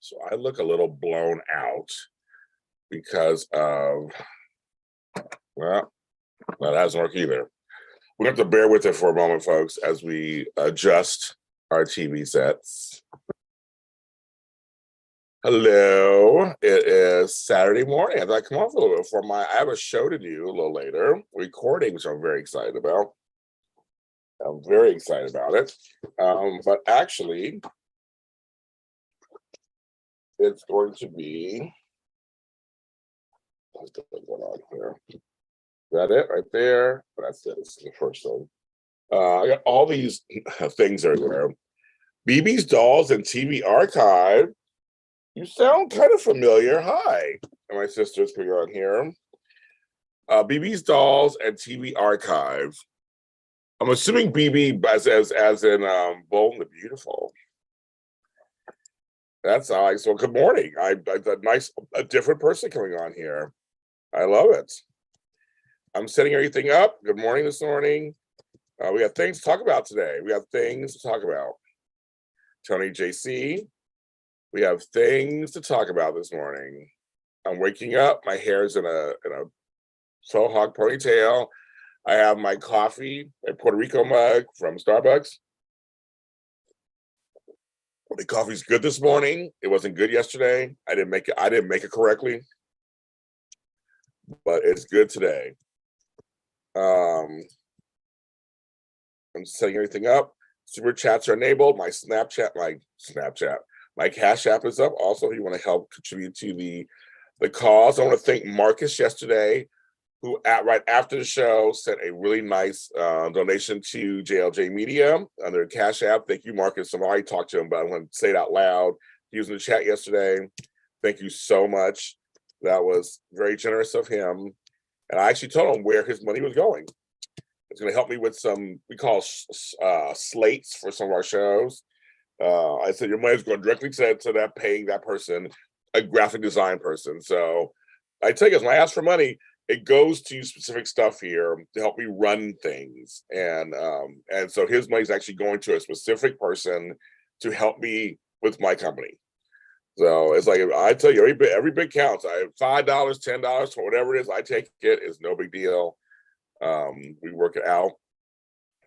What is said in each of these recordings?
So I look a little blown out because of, well, that doesn't work either. We have to bear with it for a moment, folks, as we adjust our TV sets. Hello, it is Saturday morning. I thought I'd come off a little bit for I have a show to do a little later, recording, which I'm very excited about. I'm very excited about it. But actually, it's going to be, what's going on here? Is that it right there? That's it. It's the first thing. I got all these things everywhere. BB's Dolls and TV Archive. You sound kind of familiar. Hi. And my sister's putting on here. BB's Dolls and TV Archive. I'm assuming BB as in Bold and the Beautiful. That's nice. So good morning. I a different person coming on here. I love it. I'm setting everything up. Good morning this morning. We have things to talk about today. We have things to talk about. Tony JC. We have things to talk about this morning. I'm waking up. My hair's in a faux hawk ponytail. I have my coffee, a Puerto Rico mug from Starbucks. The coffee's good this morning. It wasn't good yesterday. I didn't make it correctly, but it's good today. I'm setting everything up. Super chats are enabled. My Cash App is up. Also, if you want to help contribute to the cause, I want to thank Marcus yesterday, who right after the show sent a really nice donation to JLJ Media under Cash App. Thank you, Marcus. I've already talked to him, but I want to say it out loud. He was in the chat yesterday. Thank you so much. That was very generous of him. And I actually told him where his money was going. It's going to help me with some, we call slates for some of our shows. I said, your money's going directly to that, paying that person, a graphic design person. So I tell you guys, when I ask for money, it goes to specific stuff here to help me run things. And so his money's actually going to a specific person to help me with my company. So it's like, I tell you, every bit counts. I have $5, $10, whatever it is, I take it. It's no big deal. We work it out.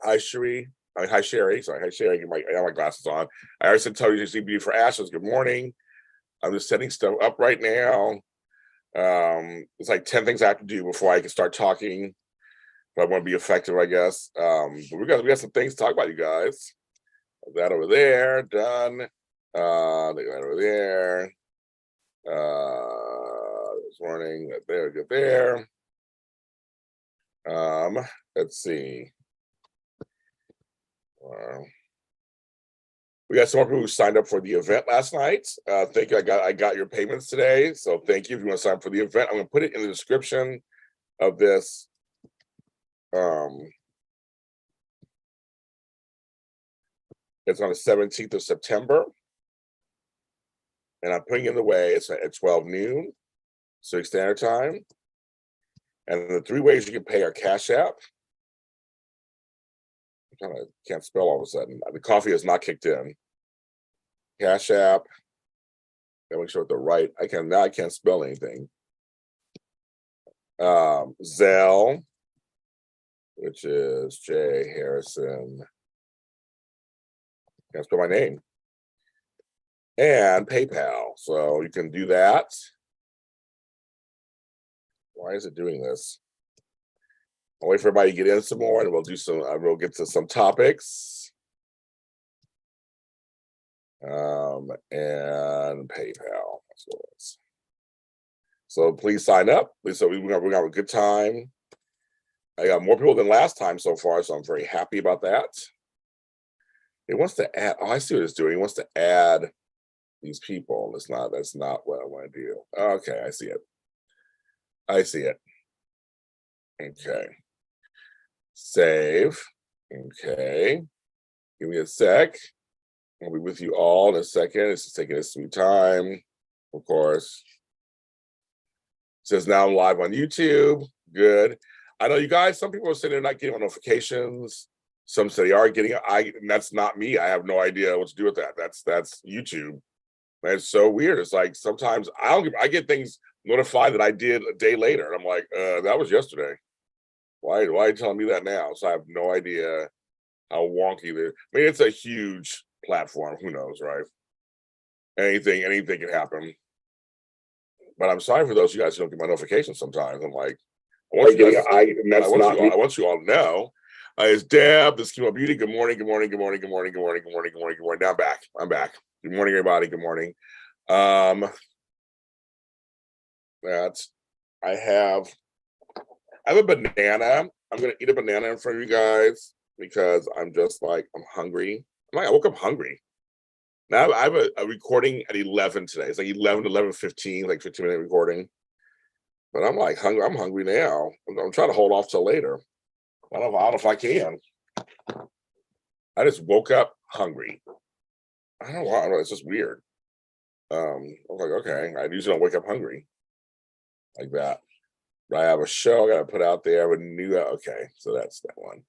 Hi, Sherry. Hi, Sherry. Sorry, hi, Sherry. I got my glasses on. I already said tell you to be for Ashes. Good morning. I'm just setting stuff up right now. It's like 10 things I have to do before I can start talking. If I want to be effective, I guess. But we got some things to talk about, you guys. That over there, done. That over there. This morning, that there, good there. Let's see. We got some more people who signed up for the event last night. Thank you. I got your payments today. So thank you. If you want to sign up for the event, I'm going to put it in the description of this. It's on the 17th of September. And I'm putting in the way. It's at 12 noon, Pacific Standard Time. And the 3 ways you can pay are Cash App. I can't spell all of a sudden. The coffee has not kicked in. Cash App. Let me show it the right. I can't spell anything. Zelle, which is J Harrison. Can't spell my name. And PayPal. So you can do that. Why is it doing this? I'll wait for everybody to get in some more, and we'll get to some topics. And PayPal. That's what it is. So please sign up. So we're gonna have a good time. I got more people than last time so far, so I'm very happy about that. It wants to add. Oh, I see what it's doing. It wants to add these people. That's not what I want to do. Okay, I see it. Okay. Save. Okay. Give me a sec. I'll be with you all in a second. It's just taking its sweet time, of course. It says now I'm live on YouTube. Good. I know you guys, some people are saying they're not getting notifications. Some say they are getting and that's not me. I have no idea what to do with that. That's YouTube. It's so weird. It's like sometimes I get things notified that I did a day later, and I'm like, that was yesterday. Why are you telling me that now? So I have no idea how wonky I mean, it's a huge platform. Who knows, right? Anything can happen. But I'm sorry for those of you guys who don't get my notifications sometimes. I'm like, I want you guys, I want you all to know. It's Deb, the Schema Beauty. Good morning, good morning, good morning, good morning, good morning, good morning, good morning, good morning. Now I'm back. Good morning, everybody. Good morning. I have a banana. I'm gonna eat a banana in front of you guys because I'm just like, I'm hungry. I woke up hungry. Now I have a recording at 11 today. It's like 11 to 11:15, like 15-minute recording. But I'm like hungry. I'm hungry now. I'm trying to hold off till later. I don't know if I can. I just woke up hungry. I don't know. It's just weird. I was like, okay. I usually don't wake up hungry like that. But I have a show I got to put out there with okay, so that's that one.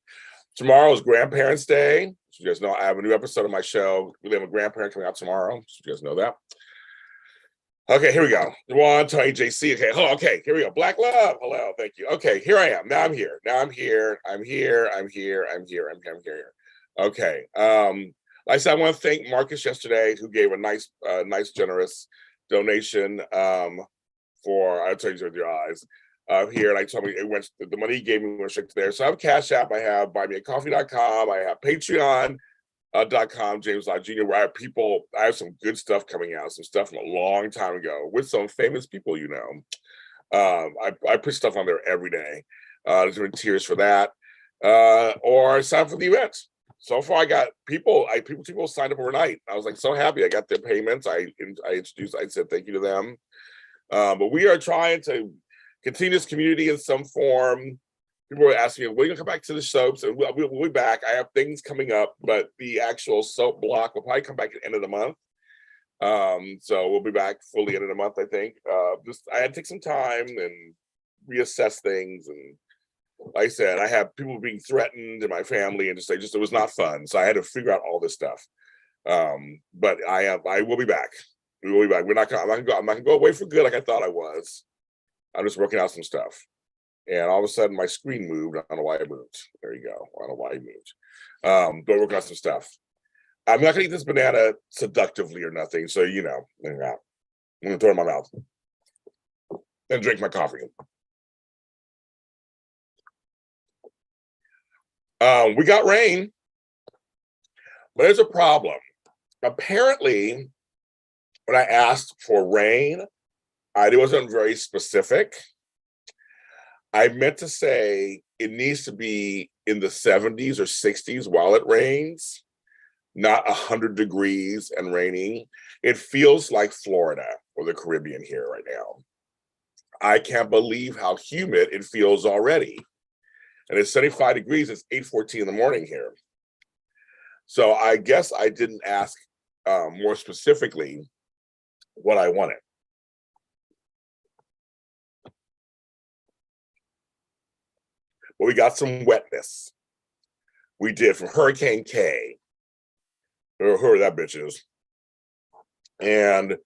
Tomorrow is Grandparents' Day. So you guys know I have a new episode of my show. We have a grandparent coming out tomorrow. So you guys know that. Okay, here we go. Juan, Tony, JC. Okay, hello. Okay, here we go. Black love. Hello, thank you. Okay, here I am. Now I'm here. I'm here. Okay. Like I said, I want to thank Marcus yesterday, who gave a nice, generous donation for, I'll tell you with your eyes. Here, and I told me the money he gave me went straight to there. So I have CashAPP, I have buymeacoffee.com, I have Patreon.com, James Lott Jr., where I have some good stuff coming out, some stuff from a long time ago with some famous people, I put stuff on there every day. There's been tiers for that. Or sign up for the event. So far, I got people signed up overnight. I was like so happy. I got their payments. I said thank you to them. But we are trying to continue this community in some form. People were asking me, when are you going to come back to the soaps? And we'll be back. I have things coming up, but the actual soap block will probably come back at the end of the month. So we'll be back fully end of the month, I think. I had to take some time and reassess things. And like I said, I have people being threatened in my family, and it was not fun. So I had to figure out all this stuff. But I will be back. We will be back. I'm not gonna go away for good like I thought I was. I'm just working out some stuff. And all of a sudden my screen moved. I don't know why it moved. There you go. I don't know why it moved. But working on some stuff. I'm not gonna eat this banana seductively or nothing. So I'm gonna throw it in my mouth and drink my coffee. We got rain, but there's a problem. Apparently, when I asked for rain, it wasn't very specific. I meant to say it needs to be in the 70s or 60s while it rains, not 100 degrees and raining. It feels like Florida or the Caribbean here right now. I can't believe how humid it feels already. And it's 75 degrees. It's 8:14 in the morning here. So I guess I didn't ask more specifically what I wanted. But we got some wetness. We did from Hurricane K. Whoever that bitch is. And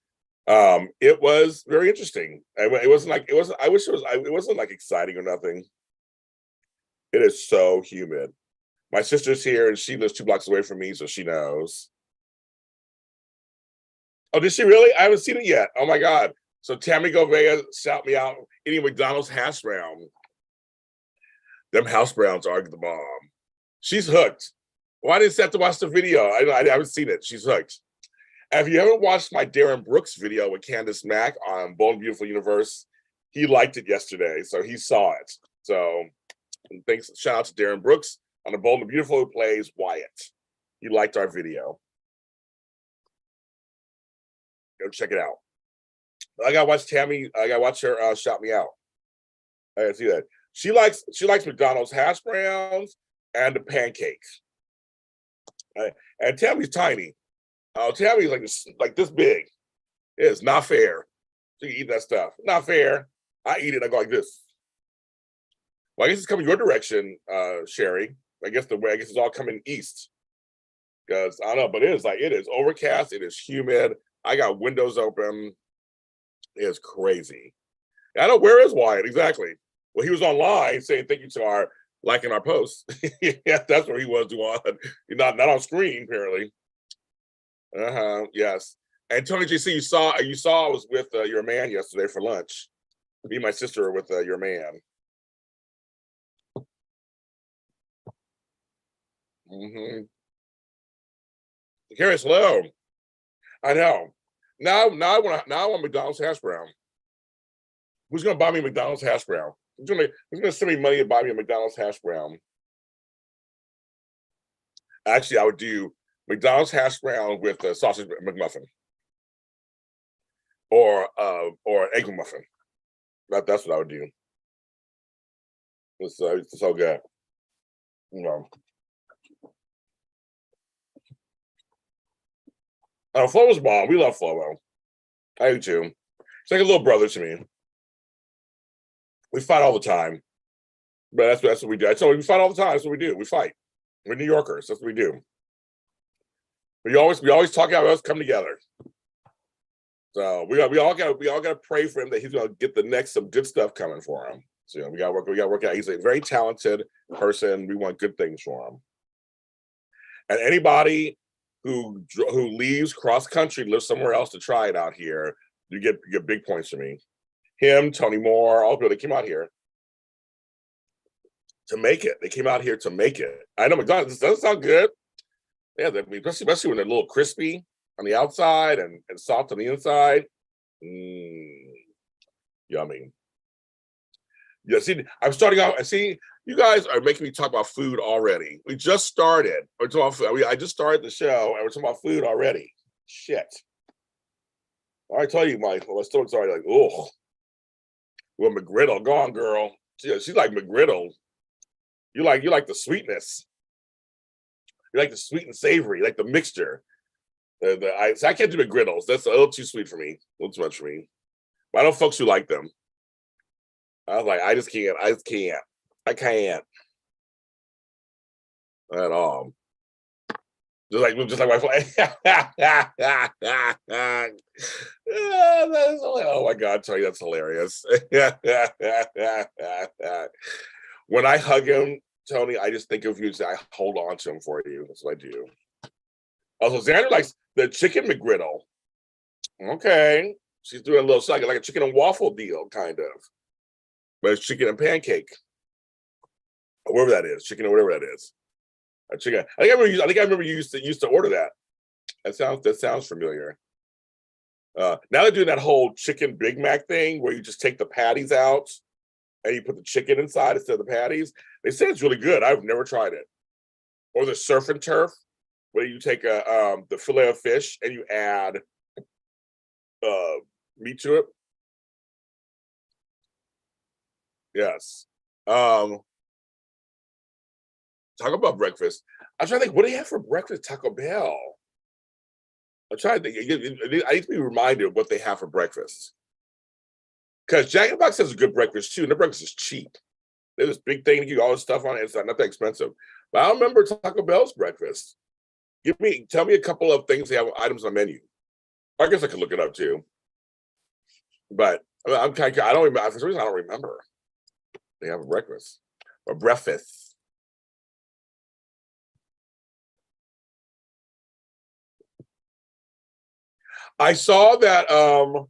it was very interesting. It wasn't like exciting or nothing. It is so humid. My sister's here and she lives 2 blocks away from me, so she knows. Oh, did she really? I haven't seen it yet. Oh my God. So Tammy Govea shout me out eating McDonald's hash brown. Them house browns are the bomb. She's hooked. Why didn't you have to watch the video? I haven't seen it. She's hooked. Have you ever watched my Darren Brooks video with Candace Mack on Bold and Beautiful Universe? He liked it yesterday, so he saw it. So thanks, shout out to Darren Brooks on the Bold and Beautiful, who plays Wyatt. He liked our video. Go check it out. I gotta watch Tammy. I gotta watch her shout me out. I gotta see that. She likes McDonald's hash browns and the pancakes. And Tammy's tiny. Tammy's like this big. It's not fair. So you eat that stuff. Not fair. I eat it. I go like this. Well, I guess it's coming your direction, Sherry. I guess it's all coming east. Because I don't know, but it is overcast. It is humid. I got windows open. It's crazy. I know, where is Wyatt? Exactly. Well, he was online saying thank you to our liking our posts. Yeah, that's where he was doing. Not on screen, apparently. Yes. And Tony JC, you saw I was with your man yesterday for lunch. Me and my sister were with your man. Curious, hello. I know. Now I want McDonald's hash brown. Who's gonna buy me McDonald's hash brown? Who's gonna send me money to buy me a McDonald's hash brown? Actually, I would do McDonald's hash brown with a sausage McMuffin, or an egg McMuffin. That's what I would do. It's so good. You know. Flo's bomb. We love Flo. I do too. It's like a little brother to me. We fight all the time, but that's what we do. I tell you, we fight all the time. That's what we do. We fight. We're New Yorkers. That's what we do. We always talk about us come together. So we all got to pray for him that he's gonna get some good stuff coming for him. So we got to work out. He's a very talented person. We want good things for him. And anybody who leaves cross country, lives somewhere else to try it out here, you get big points for me. Him, Tony Moore, all people that came out here to make it. They came out here to make it. I know McDonald's doesn't sound good. Yeah, especially when they're a little crispy on the outside and soft on the inside. Yummy. Yeah, see, I'm starting out. See, you guys are making me talk about food already. We just started. We're talking about food. I just started the show, and we're talking about food already. Shit. I tell you, Mike, my stomach's already like, oh. Well, McGriddle, go on, girl. She's like McGriddle. You like the sweetness. You like the sweet and savory, like the mixture. I can't do McGriddles. That's a little too sweet for me. A little too much for me. But I know folks who like them. I was like, I just can't. I can't at all. Just like my oh my God, Tony, that's hilarious. When I hug him, Tony, I just think of you. I hold on to him for you. That's what I do. Also, Xander likes the chicken McGriddle. Okay, she's doing a little like a chicken and waffle deal, kind of, but it's chicken and pancake, or whatever that is, chicken or whatever that is. A chicken. I think I remember you used to order that. That sounds familiar. Now they're doing that whole chicken Big Mac thing where you just take the patties out and you put the chicken inside instead of the patties. They say it's really good. I've never tried it. Or the surf and turf, where you take the fillet of fish and you add meat to it. Yes. Talk about breakfast. I'm trying to think, what do you have for breakfast, Taco Bell? I'm trying to think. I need to be reminded of what they have for breakfast. Because Jack in the Box has a good breakfast too, and the breakfast is cheap. There's this big thing to get all this stuff on it. It's not that expensive. But I don't remember Taco Bell's breakfast. Tell me a couple of things they have items on the menu. I guess I could look it up too. But I don't remember. For some reason, I don't remember. They have a breakfast. Or breakfast. I saw that the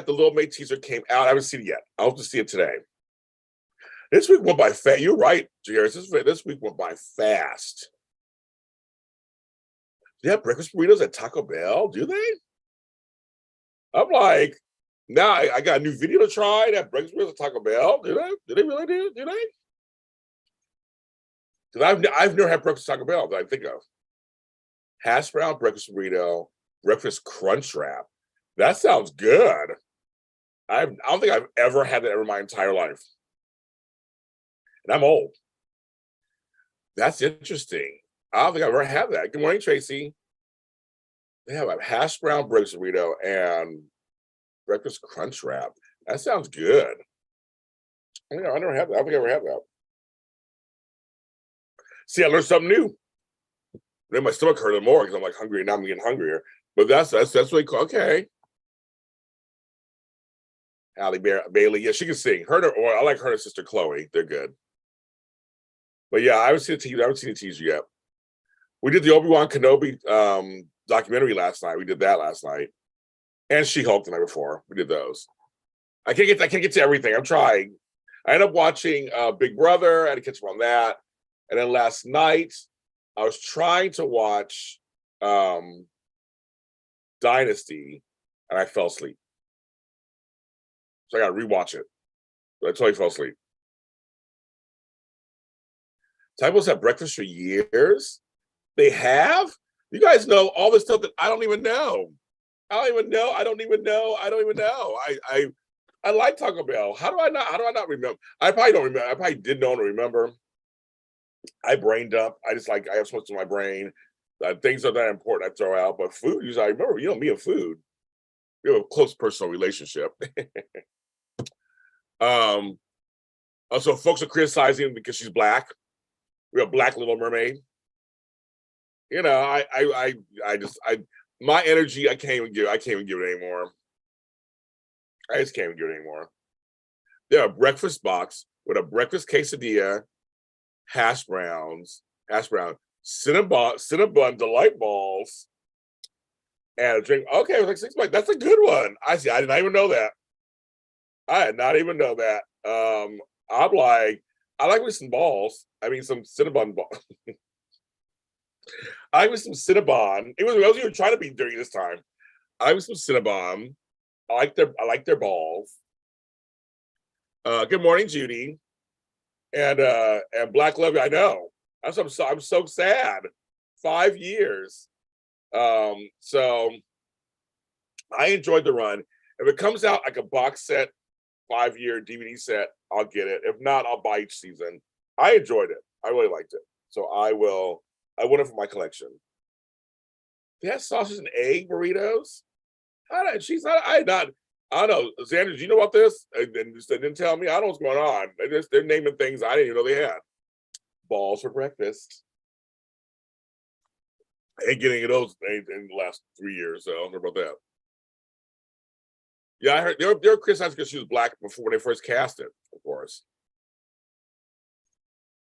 Little May teaser came out. I haven't seen it yet. I hope to see it today. This week went by fast. You're right, Jairus. This week went by fast. Do they have breakfast burritos at Taco Bell? Do they? I'm like, now I got a new video to try. That breakfast burritos at Taco Bell. Do they? Do they really do? Do they? Because I've never had breakfast Taco Bell that I think of. Hash brown breakfast burrito, breakfast crunch wrap. That sounds good. I don't think I've ever had that in my entire life. And I'm old. That's interesting. I don't think I've ever had that. Good morning, Tracy. They have a hash brown breakfast burrito and breakfast crunch wrap. That sounds good. I never had that. I don't think I ever had that. See, I learned something new. Then my stomach hurt more because I'm like hungry, and now I'm getting hungrier. But that's what okay. Halle Bailey, yeah, she can sing. Or I like her and sister Chloe. They're good. But yeah, I haven't seen the teaser yet. We did the Obi-Wan Kenobi documentary last night. We did that last night, and She-Hulk the night before. We did those. I can't get to everything. I'm trying. I ended up watching Big Brother. I had to catch up on that, and then last night I was trying to watch Dynasty, and I fell asleep. So I got to rewatch it. I totally fell asleep. Typos have breakfast for years. They have? You guys know all this stuff that I don't even know. I don't even know. I like Taco Bell. How do I not remember? I probably don't remember. I probably did know and remember. I brain dump. I have so much in my brain. Things are that important I throw out. But food, usually I remember, me and food. We have a close personal relationship. Also, folks are criticizing because she's black. We have Black Little Mermaid. My energy, I can't even give it anymore. I just can't even give it anymore. They have a breakfast box with a breakfast quesadilla, hash brown, Cinnabon delight balls, and a drink. Okay, it was like $6. That's a good one. I see. I did not even know that. I like me some balls. I mean, some Cinnabon balls. I was some Cinnabon. It was what you were trying to be during this time. I was some Cinnabon. I like their balls. Good morning, Judy. And Black Love. I know. I'm so sad. 5 years. So I enjoyed the run. If it comes out like a box set, 5-year DVD set, I'll get it. If not, I'll buy each season. I enjoyed it. I really liked it. So I want it for my collection. They have sausage and egg burritos. I don't know. Xander, do you know about this? They didn't tell me. I don't know what's going on. They're naming things I didn't even know they had. Balls for breakfast. I ain't getting those in the last 3 years, so I don't know about that. Yeah, I heard they were criticized because she was black before they first cast it, of course.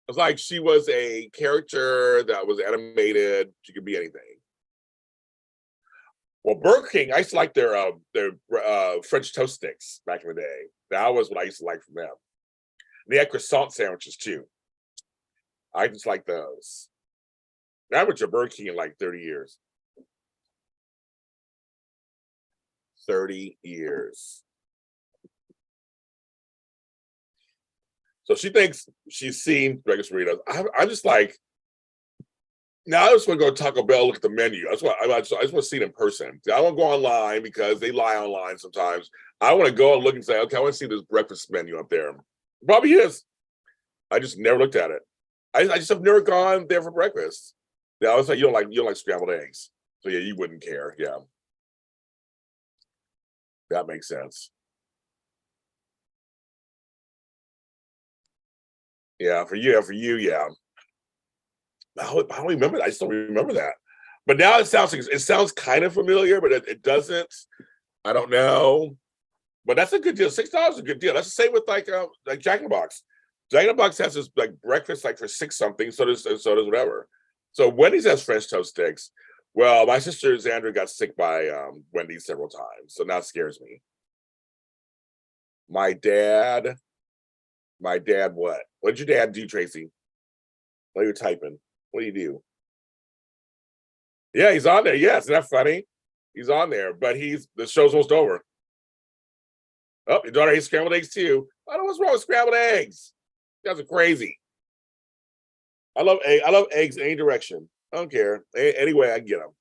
It was like she was a character that was animated. She could be anything. Well, Burger King, I used to like their French toast sticks back in the day. That was what I used to like from them. And they had croissant sandwiches too. I just like those. I haven't been to Burger King in like 30 years. 30 years. So she thinks she's seen breakfast burritos. I'm just like, now I just want to go to Taco Bell, look at the menu. I just want to see it in person. I don't go online because they lie online sometimes. I want to go and look and say, okay, I want to see this breakfast menu up there. Probably is. I just never looked at it. I just have never gone there for breakfast. Yeah, I was like, you don't like scrambled eggs. So yeah, you wouldn't care. Yeah. That makes sense. Yeah, for you, yeah. I don't remember that. I just don't remember that. But now it sounds kind of familiar, but it doesn't. I don't know. But that's a good deal. $6 is a good deal. That's the same with like Jack in the Box. Jack in the Box has this like breakfast like for $6 something. So does whatever. So Wendy's has French toast sticks. Well, my sister Xandra got sick by Wendy's several times, so now it scares me. My dad, what? What did your dad do, Tracy? While you're typing, what do you do? Yeah, he's on there. Yes, isn't that funny? He's on there, but the show's almost over. Oh, your daughter hates scrambled eggs too. I don't know what's wrong with scrambled eggs. You guys are crazy. I love eggs in any direction. I don't care. Anyway, I get them.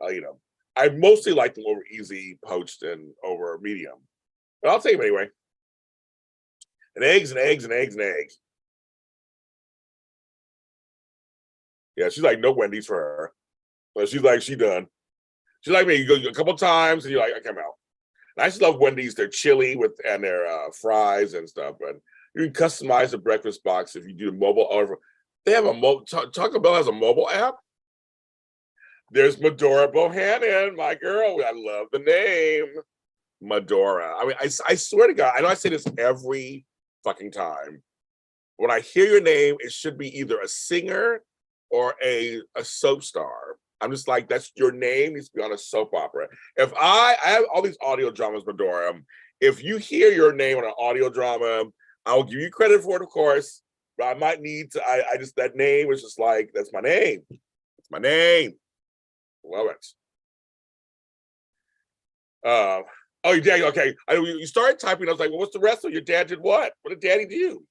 I'll eat them. I mostly like them over easy poached and over medium. But I'll take them anyway. And eggs and eggs and eggs and eggs. Yeah, she's like, no Wendy's for her. But she's like, she done. She's like me. You go a couple times and you're like, I come out. And I just love Wendy's. Their chili and their fries and stuff. But you can customize the breakfast box if you do the mobile order. They have a Taco Bell has a mobile app. There's Medora Bohannon, my girl. I love the name. Medora. I mean, I swear to God, I know I say this every fucking time. When I hear your name, it should be either a singer or a soap star. I'm just like, that's your name needs to be on a soap opera. If I have all these audio dramas, Medora. If you hear your name on an audio drama, I will give you credit for it, of course. But I might need to. I just that name is just like that's my name. It's my name. Love it. Oh, your dad. Okay, you started typing. I was like, well, what's the rest of your dad did what? What did Daddy do?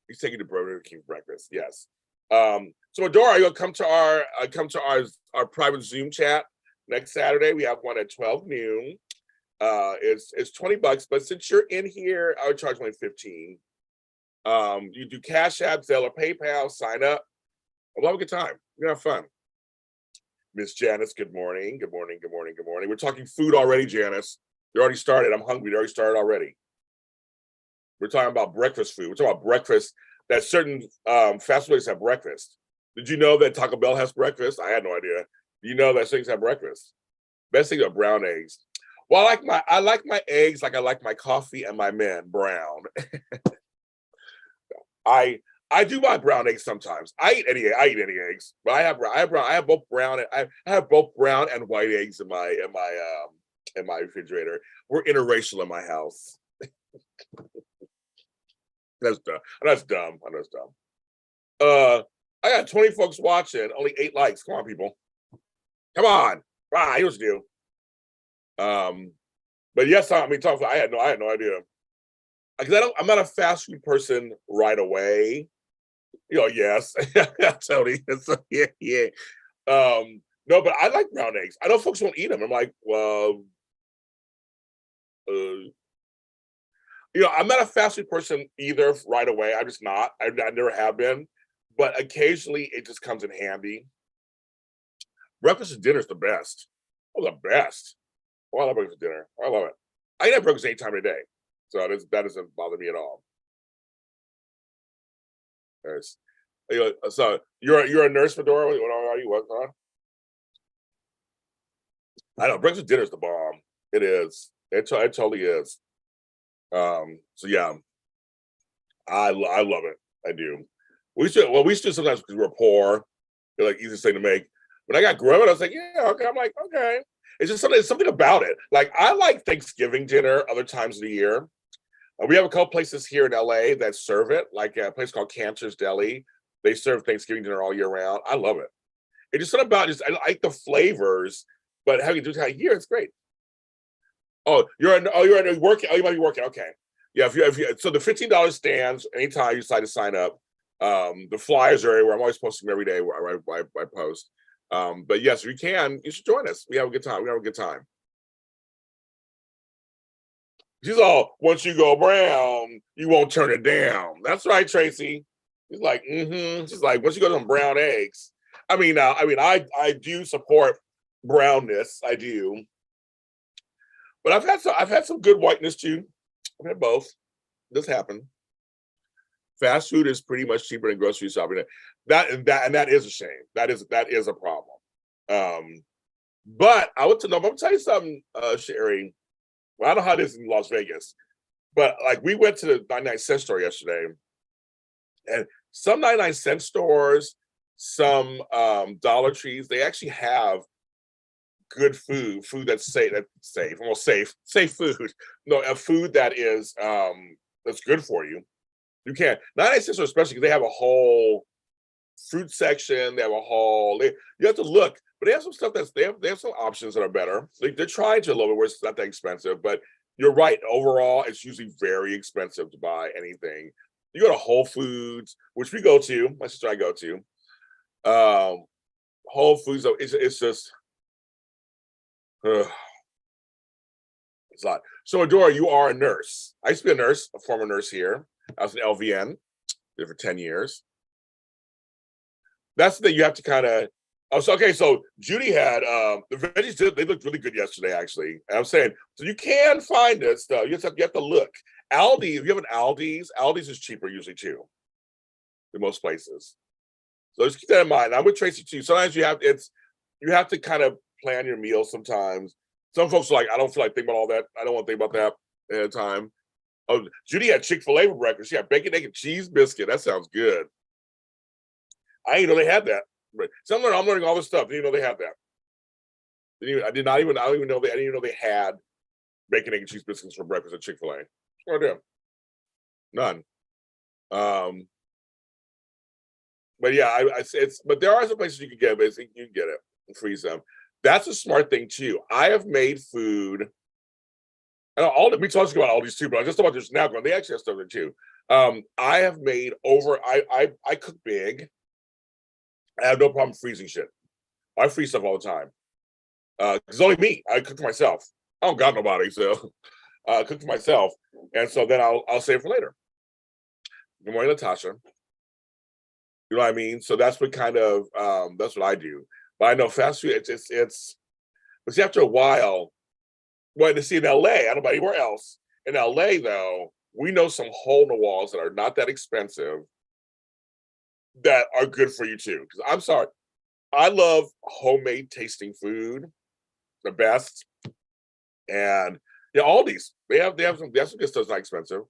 He's taking the Burger King breakfast. Yes. So Adora, you'll come to our private Zoom chat next Saturday. We have one at 12 noon. It's $20, but since you're in here, I would charge only 15. You do Cash App, Zelle, or PayPal. Sign up. We'll have a good time. We're gonna have fun. Miss Janice, good morning. Good morning. Good morning. Good morning. We're talking food already, Janice. You already started. I'm hungry. They already started already. We're talking about breakfast food. We're talking about breakfast that certain fast food places have breakfast. Did you know that Taco Bell has breakfast? I had no idea. You know that things have breakfast. Best thing are brown eggs. Well, I like my eggs like I like my coffee and my men brown. I do my brown eggs sometimes. I eat any eggs, but I have both brown and white eggs in my refrigerator. We're interracial in my house. That's dumb. That's dumb. I know it's dumb. I got 20 folks watching, only 8 likes. Come on, people. Come on. Ah, you just do. But yes, I mean, I had no idea. Because I'm not a fast food person right away. You know, yes. Tony. So, yeah. No, but I like brown eggs. I know folks won't eat them. I'm like, well, you know, I'm not a fast food person either right away. I'm just not. I never have been. But occasionally it just comes in handy. Breakfast and dinner is the best. Oh, the best. Oh, I love breakfast and dinner. I love it. I can have breakfast any time of the day. So that doesn't bother me at all. There's, you know, so you're a nurse, Medora? What are you working on? I know breakfast and dinner is the bomb. It is. It totally is. So yeah, I love it. I do. We should sometimes because we're poor. They're like easiest thing to make. When I got growing, I was like, yeah, okay. I'm like, okay. It's just something about it. Like I like Thanksgiving dinner other times of the year. We have a couple places here in LA that serve it, like a place called Cantor's Deli. They serve Thanksgiving dinner all year round. I love it. It's just something about just I like the flavors, but having to do it here, it's great. Oh, you're working. Oh, you might be working. Okay. Yeah, if you so the $15 stands anytime you decide to sign up. The flyers are everywhere. I'm always posting them every day where I post. But yes, if you can, you should join us. We have a good time. We have a good time. She's all, once you go brown, you won't turn it down. That's right, Tracy. She's like, She's like, once you go to some brown eggs. I do support brownness. I do. But I've had some good whiteness too. I've had both. This happened. Fast food is pretty much cheaper than grocery shopping. That is a shame. That is a problem. But I'm gonna tell you something, Sherry. Well, I don't know how it is in Las Vegas, but like we went to the 99-cent store yesterday, and some 99-cent stores, some Dollar Trees, they actually have good food that's safe food. No, a food that is that's good for you. You can't 99-cent stores, especially because they have a whole fruit section. They have a whole. You have to look, but they have some stuff they have some options that are better. They're trying to a little bit where it's not that expensive, but you're right. Overall, it's usually very expensive to buy anything. You go to Whole Foods, which we go to. My sister and I go to. Whole Foods, it's just. It's a lot. So, Adora, you are a nurse. I used to be a nurse, a former nurse here. I was an LVN there for 10 years. That's the thing you have to kind of. Oh, so Judy had the veggies. They looked really good yesterday, actually. And I'm saying, so you can find this stuff. You have to look. Aldi, if you have an Aldi's is cheaper usually too, in most places. So just keep that in mind. I'm with Tracy too. Sometimes you have to kind of plan your meals sometimes. Some folks are like, I don't feel like thinking about all that. I don't want to think about that at a time. Oh, Judy had Chick-fil-A for breakfast. She had bacon, egg, and cheese biscuit. That sounds good. I didn't know they had that. So I'm learning all this stuff. Didn't even know they had that. I don't even know they. I didn't even know they had bacon, egg, and cheese biscuits for breakfast at Chick-fil-A. What do? None. But yeah, but there are some places you can get it. You can get it and freeze them. That's a smart thing too. I have made food. We talked about all these too, but I just thought about this now. They actually have stuff there too. I have made I cook big. I have no problem freezing shit. I freeze stuff all the time. It's only me. I cook for myself. I don't got nobody, so I cook for myself, and so then I'll save for later. Good morning, Natasha. You know what I mean? So that's what that's what I do. But I know fast food, but see, after a while, well, to see in LA, I don't know about anywhere else. In LA, though, we know some hole in the walls that are not that expensive that are good for you too. Because I'm sorry, I love homemade tasting food, the best. And yeah, Aldi's, they have some good stuff that's not expensive.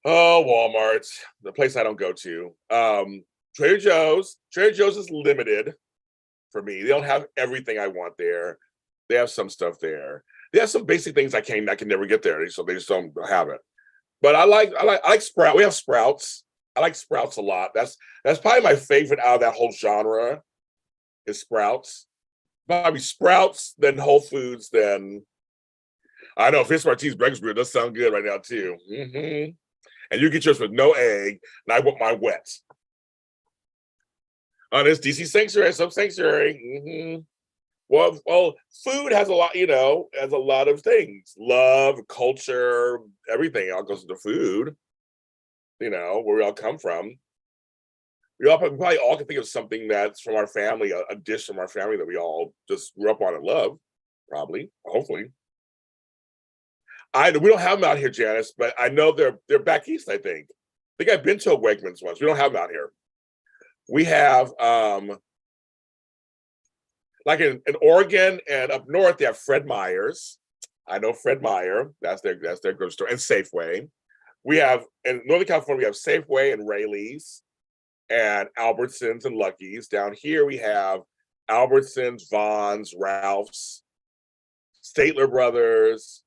Oh, Walmart, the place I don't go to. Trader Joe's. Trader Joe's is limited for me. They don't have everything I want there. They have some stuff there. They have some basic things I can never get there, so they just don't have it. But I like Sprout. We have Sprouts. I like Sprouts a lot. That's probably my favorite out of that whole genre. Is Sprouts. Probably Sprouts, then Whole Foods, then I know Fish Martinez breakfast brew does sound good right now too. Mm-hmm. And you get yours with no egg, and I want mine wet. On this DC Sanctuary, some Sanctuary. Mm-hmm. Well, food has a lot, has a lot of things. Love, culture, everything all goes into food. Where we all come from. We probably all can think of something that's from our family, a dish from our family that we all just grew up on and love, probably, hopefully. We don't have them out here, Janice, but I know they're back east, I think. I think I've been to a Wegmans once. We don't have them out here. We have like in Oregon and up north, they have Fred Meyer's. I know Fred Meyer. That's their grocery store, and Safeway. We have in Northern California, we have Safeway and Raley's and Albertsons and Lucky's. Down here we have Albertsons, Vons, Ralph's, Statler Brothers.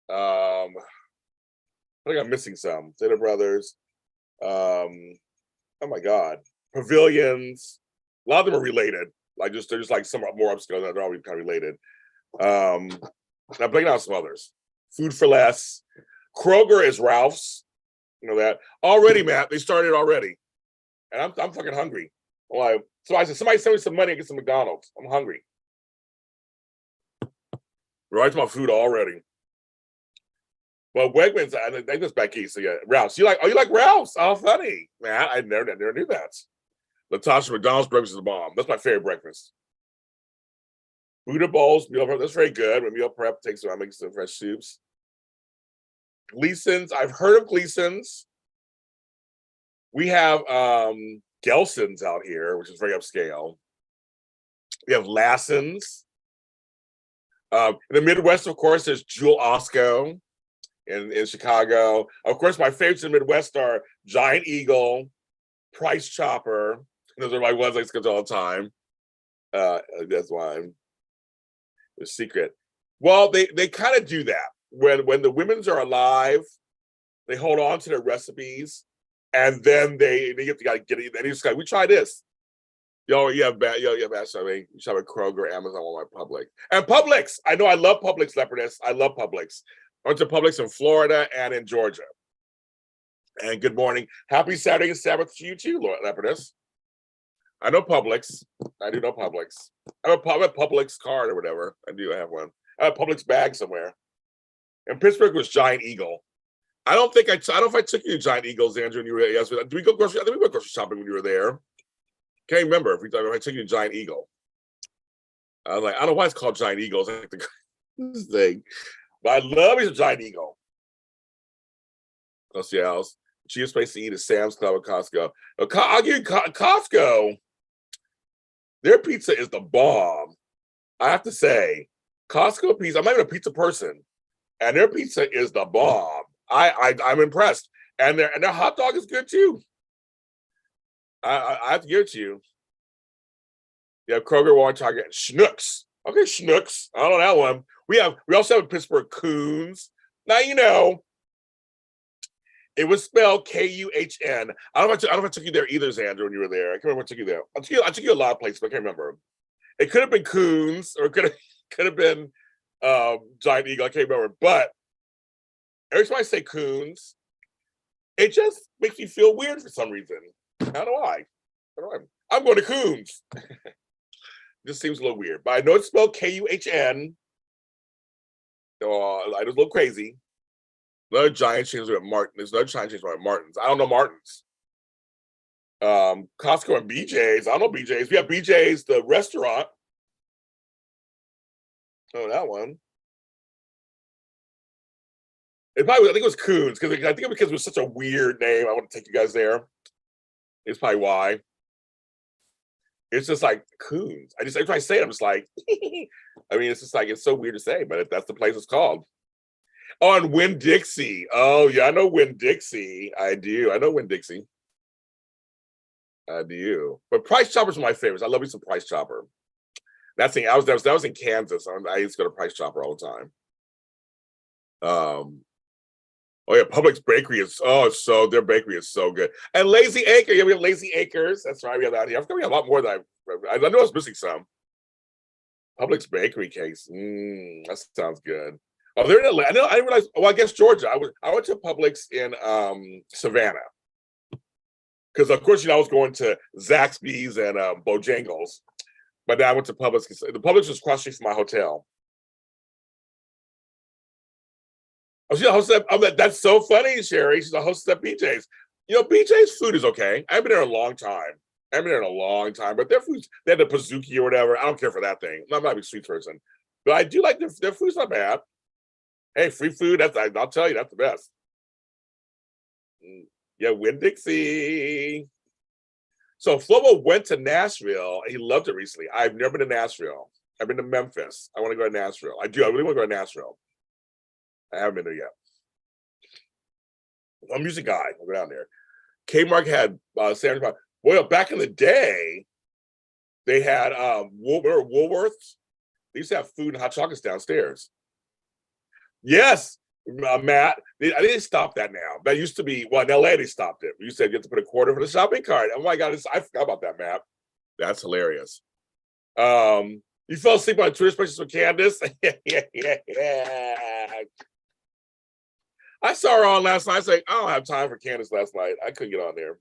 I think I'm missing some. Statler Brothers. Oh my God. Pavilions. A lot of them are related. They're just like some more upscale. They're all kind of related. I'm blanking out some others. Food for Less. Kroger is Ralph's. You know that already, Matt. They started already, and I'm fucking hungry. Like, so I said, somebody send me some money and get some McDonald's. I'm hungry. We're right about food already. Well, Wegmans, I think that's back east. So yeah, Ralph's. You like Ralph's? Oh, funny, man. I never knew that. Latasha, McDonald's breakfast is the bomb. That's my favorite breakfast. Buddha bowls, meal prep. That's very good. When meal prep I make some fresh soups. Gleason's. I've heard of Gleason's. We have Gelson's out here, which is very upscale. We have Lassen's. In the Midwest, of course, there's Jewel Osco in Chicago. Of course, my favorites in the Midwest are Giant Eagle, Price Chopper. Those are my ones I skip all the time. That's why the secret. Well, they kind of do that. When the women's are alive, they hold on to their recipes, and then they get to get it. And it's like, we try this. You have bad. I mean, you shop at Kroger, Amazon, Walmart, Publix, and Publix. I know I love Publix, Leopardess. I love Publix. I went to Publix in Florida and in Georgia. And good morning, happy Saturday and Sabbath to you too, Leopardess. I know Publix. I do know Publix. I have a Publix card or whatever. I have one. I have a Publix bag somewhere. And Pittsburgh was Giant Eagle. I don't know if I took you to Giant Eagles, Andrew, and you were there. Yes, did we go grocery? I think we went grocery shopping when you were there. Can't remember if I took you to Giant Eagle. I was like, I don't know why it's called Giant Eagle. It's like this thing. But I love me some Giant Eagle. Let's see how else. Cheapest place to eat is Sam's Club or Costco. I'll give you Costco. Their pizza is the bomb. I have to say, Costco pizza. I'm not even a pizza person, and their pizza is the bomb. I'm impressed, and their hot dog is good too. I have to give it to you. You have Kroger, Walmart, Target, and Schnucks. Okay, Schnucks. I don't know that one. We also have Pittsburgh Coons. Now you know it was spelled Kuhn. I don't know if I took you there either, Xander, when you were there. I can't remember if I took you there. I took you a lot of places, but I can't remember. It could have been Coons or it could have been Giant Eagle. I can't remember. But every time I say Coons, it just makes me feel weird for some reason. How do I? I'm going to Coons. Just seems a little weird. But I know it's spelled Kuhn. I was a little crazy. Another giant change with Martin. There's another giant change with Martin's. I don't know Martin's. Costco and BJ's. I don't know BJ's. We have BJ's, the restaurant. Oh, that one. I think it was Coons because it was such a weird name. I want to take you guys there. It's probably why. It's just like Coons. Every time I say it, I'm just like, I mean, it's just like, it's so weird to say, but that's the place it's called. Oh, and Winn-Dixie. Oh, yeah, I know Winn-Dixie. I do. I know Winn-Dixie. I do. But Price Chopper's my favorites. I love me some Price Chopper. That was in Kansas. I used to go to Price Chopper all the time. Oh yeah, Publix Bakery their bakery is so good. And Lazy Acre, yeah, we have Lazy Acres. That's right, we have that here. I've got a lot more than I know I was missing some. Publix Bakery cakes. That sounds good. Oh, they're in Atlanta. I didn't realize. Well, I guess Georgia. I went to Publix in Savannah because, of course, I was going to Zaxby's and Bojangles, but then I went to Publix. The Publix was across the street from my hotel. Oh, she's a host that's so funny, Sherry. She's a host at BJ's. BJ's food is okay. I haven't been there in a long time. But their food, they had the Pizookie or whatever. I don't care for that thing. I'm not a big sweet person, but I do like their food's not bad. Hey, free food, I'll tell you, that's the best. Yeah, Winn-Dixie. So Flobo went to Nashville. He loved it recently. I've never been to Nashville. I've been to Memphis. I want to go to Nashville. I really want to go to Nashville. I haven't been there yet. I'm a music guy. I'll go down there. Kmart had sandwich. Well, back in the day, they had Woolworths. They used to have food and hot chocolates downstairs. Yes, Matt. They stopped that now. That used to be, well, in LA, they stopped it. You said you have to put a quarter for the shopping cart. Oh my God, I forgot about that, Matt. That's hilarious. You fell asleep on Twitter Spaces with Candace? Yeah. I saw her on last night. I said, I don't have time for Candace last night. I couldn't get on there.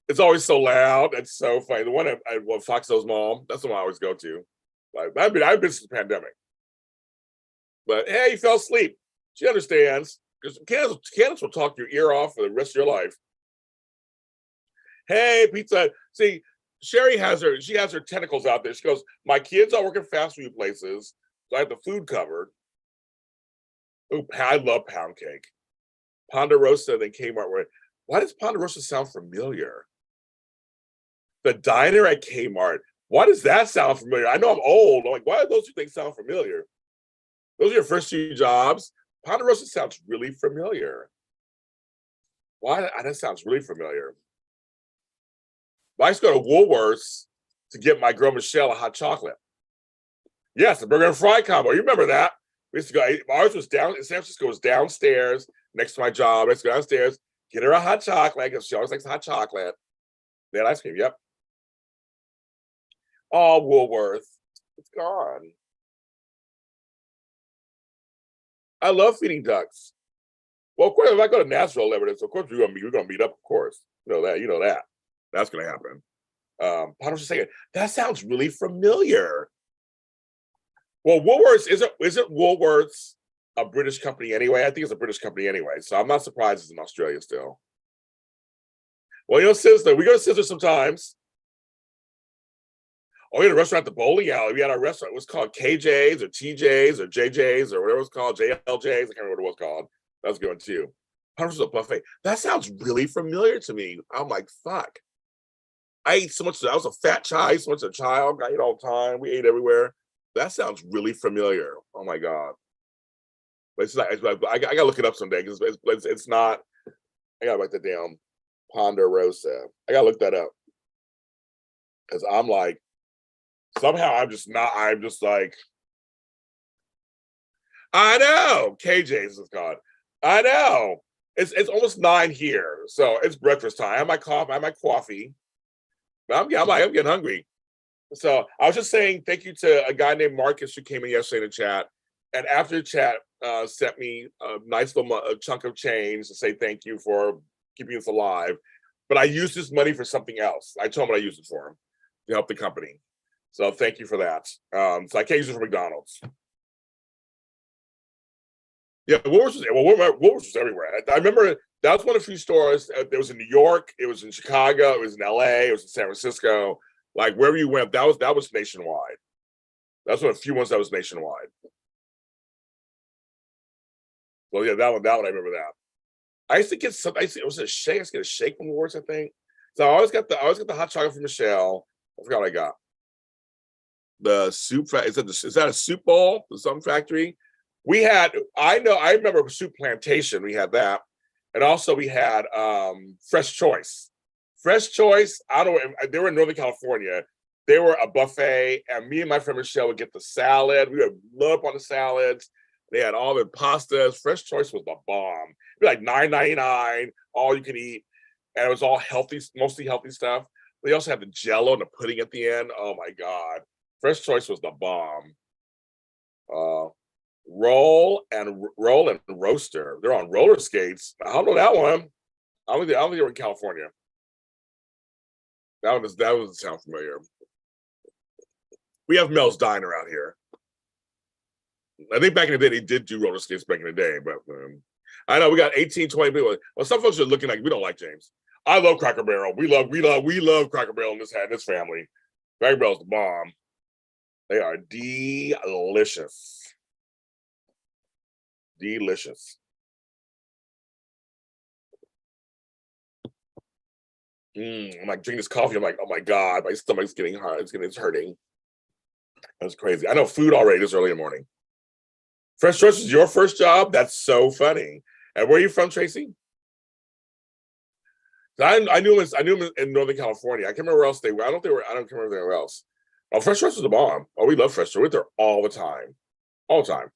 It's always so loud. It's so funny. The one at Fox Hill's mom, that's the one I always go to. Like, I've been since the pandemic. But hey, you fell asleep. She understands. Because Candace will talk your ear off for the rest of your life. Hey, pizza. See, Sherry has her tentacles out there. She goes, my kids are working fast food places, so I have the food covered. Oh, I love pound cake. Ponderosa, then Kmart. Why does Ponderosa sound familiar? The diner at Kmart. Why does that sound familiar? I know I'm old. I'm like, why do those two things sound familiar? Those are your first two jobs. Ponderosa sounds really familiar. Why? That sounds really familiar. I used to go to Woolworths to get my girl Michelle a hot chocolate. Yes, the burger and fry combo. You remember that? We used to go. Ours was down in San Francisco. Was downstairs next to my job. I used to go downstairs, get her a hot chocolate because she always likes hot chocolate. Then ice cream. Yep. Oh, Woolworth, it's gone. I love feeding ducks. Well, of course, if I go to Nashville, evidence, of course we're gonna meet up. Of course, you know that. That's gonna happen. I was just saying that sounds really familiar. Well, Woolworths isn't Woolworths a British company anyway? I think it's a British company anyway, so I'm not surprised it's in Australia still. Well, Sizzler, we go to Sizzler sometimes. Oh, we had a restaurant at the bowling alley. We had our restaurant. It was called KJ's or TJ's or JJ's or whatever it was called, JLJ's. I can't remember what it was called. That was a good one too. $100 buffet. That sounds really familiar to me. I'm like, fuck. I ate so much. I was a fat child. I ate so much as a child. I ate all the time. We ate everywhere. That sounds really familiar. Oh my god! But it's like I gotta look it up someday because it's not. I gotta write that down. Ponderosa. I gotta look that up because I'm like somehow I'm just not. I'm just like I know KJ's is gone. I know it's almost 9 here, so it's breakfast time. I have my coffee. I have my coffee. I'm getting hungry. So I was just saying thank you to a guy named Marcus who came in yesterday to chat, and after the chat sent me a nice little chunk of change to say thank you for keeping us alive. But I used this money for something else. I told him what I used it for to help the company. So thank you for that. So I can't use it for McDonald's. Yeah, Woolworths was everywhere. I remember that was one of the few stores. It was in New York, it was in Chicago, it was in LA, it was in San Francisco. Like wherever you went, that was nationwide. That's one of the few ones that was nationwide. Well, yeah, that one I remember that. I used to get some. It was a shake. I used to get a shake from Woolworths, I think. So I always got the hot chocolate from Michelle. I forgot what I got. The soup. Is that a soup bowl? The Some Factory. We had. I remember Soup Plantation. We had that, and also we had Fresh Choice. Fresh Choice. I don't know. They were in Northern California. They were a buffet, and me and my friend Michelle would get the salad. We would load up on the salads. They had all the pastas. Fresh Choice was the bomb. It'd be like $9.99, all you can eat, and it was all healthy, mostly healthy stuff. They also had the Jello and the pudding at the end. Oh my god, Fresh Choice was the bomb. Roll and Roaster. They're on roller skates. I don't know that one. I don't think they were in California. That doesn't sound familiar. We have Mel's Diner out here. I think back in the day they did do roller skates back in the day, but I know we got 18, 20 people. Well, some folks are looking like we don't like James. I love Cracker Barrel. We love Cracker Barrel in this family. Cracker Barrel's the bomb. They are delicious. Delicious. I'm like drinking this coffee. I'm like, oh my god, my stomach's getting hard. It's hurting. That's crazy. I know food already this early in the morning. Fresh Choice is your first job? That's so funny. And where are you from, Tracy? I knew him in Northern California. I can't remember where else they were. I don't remember anywhere else. Oh, Fresh Choice was the bomb. Oh, we love Fresh Choice. We're there all the time. All the time.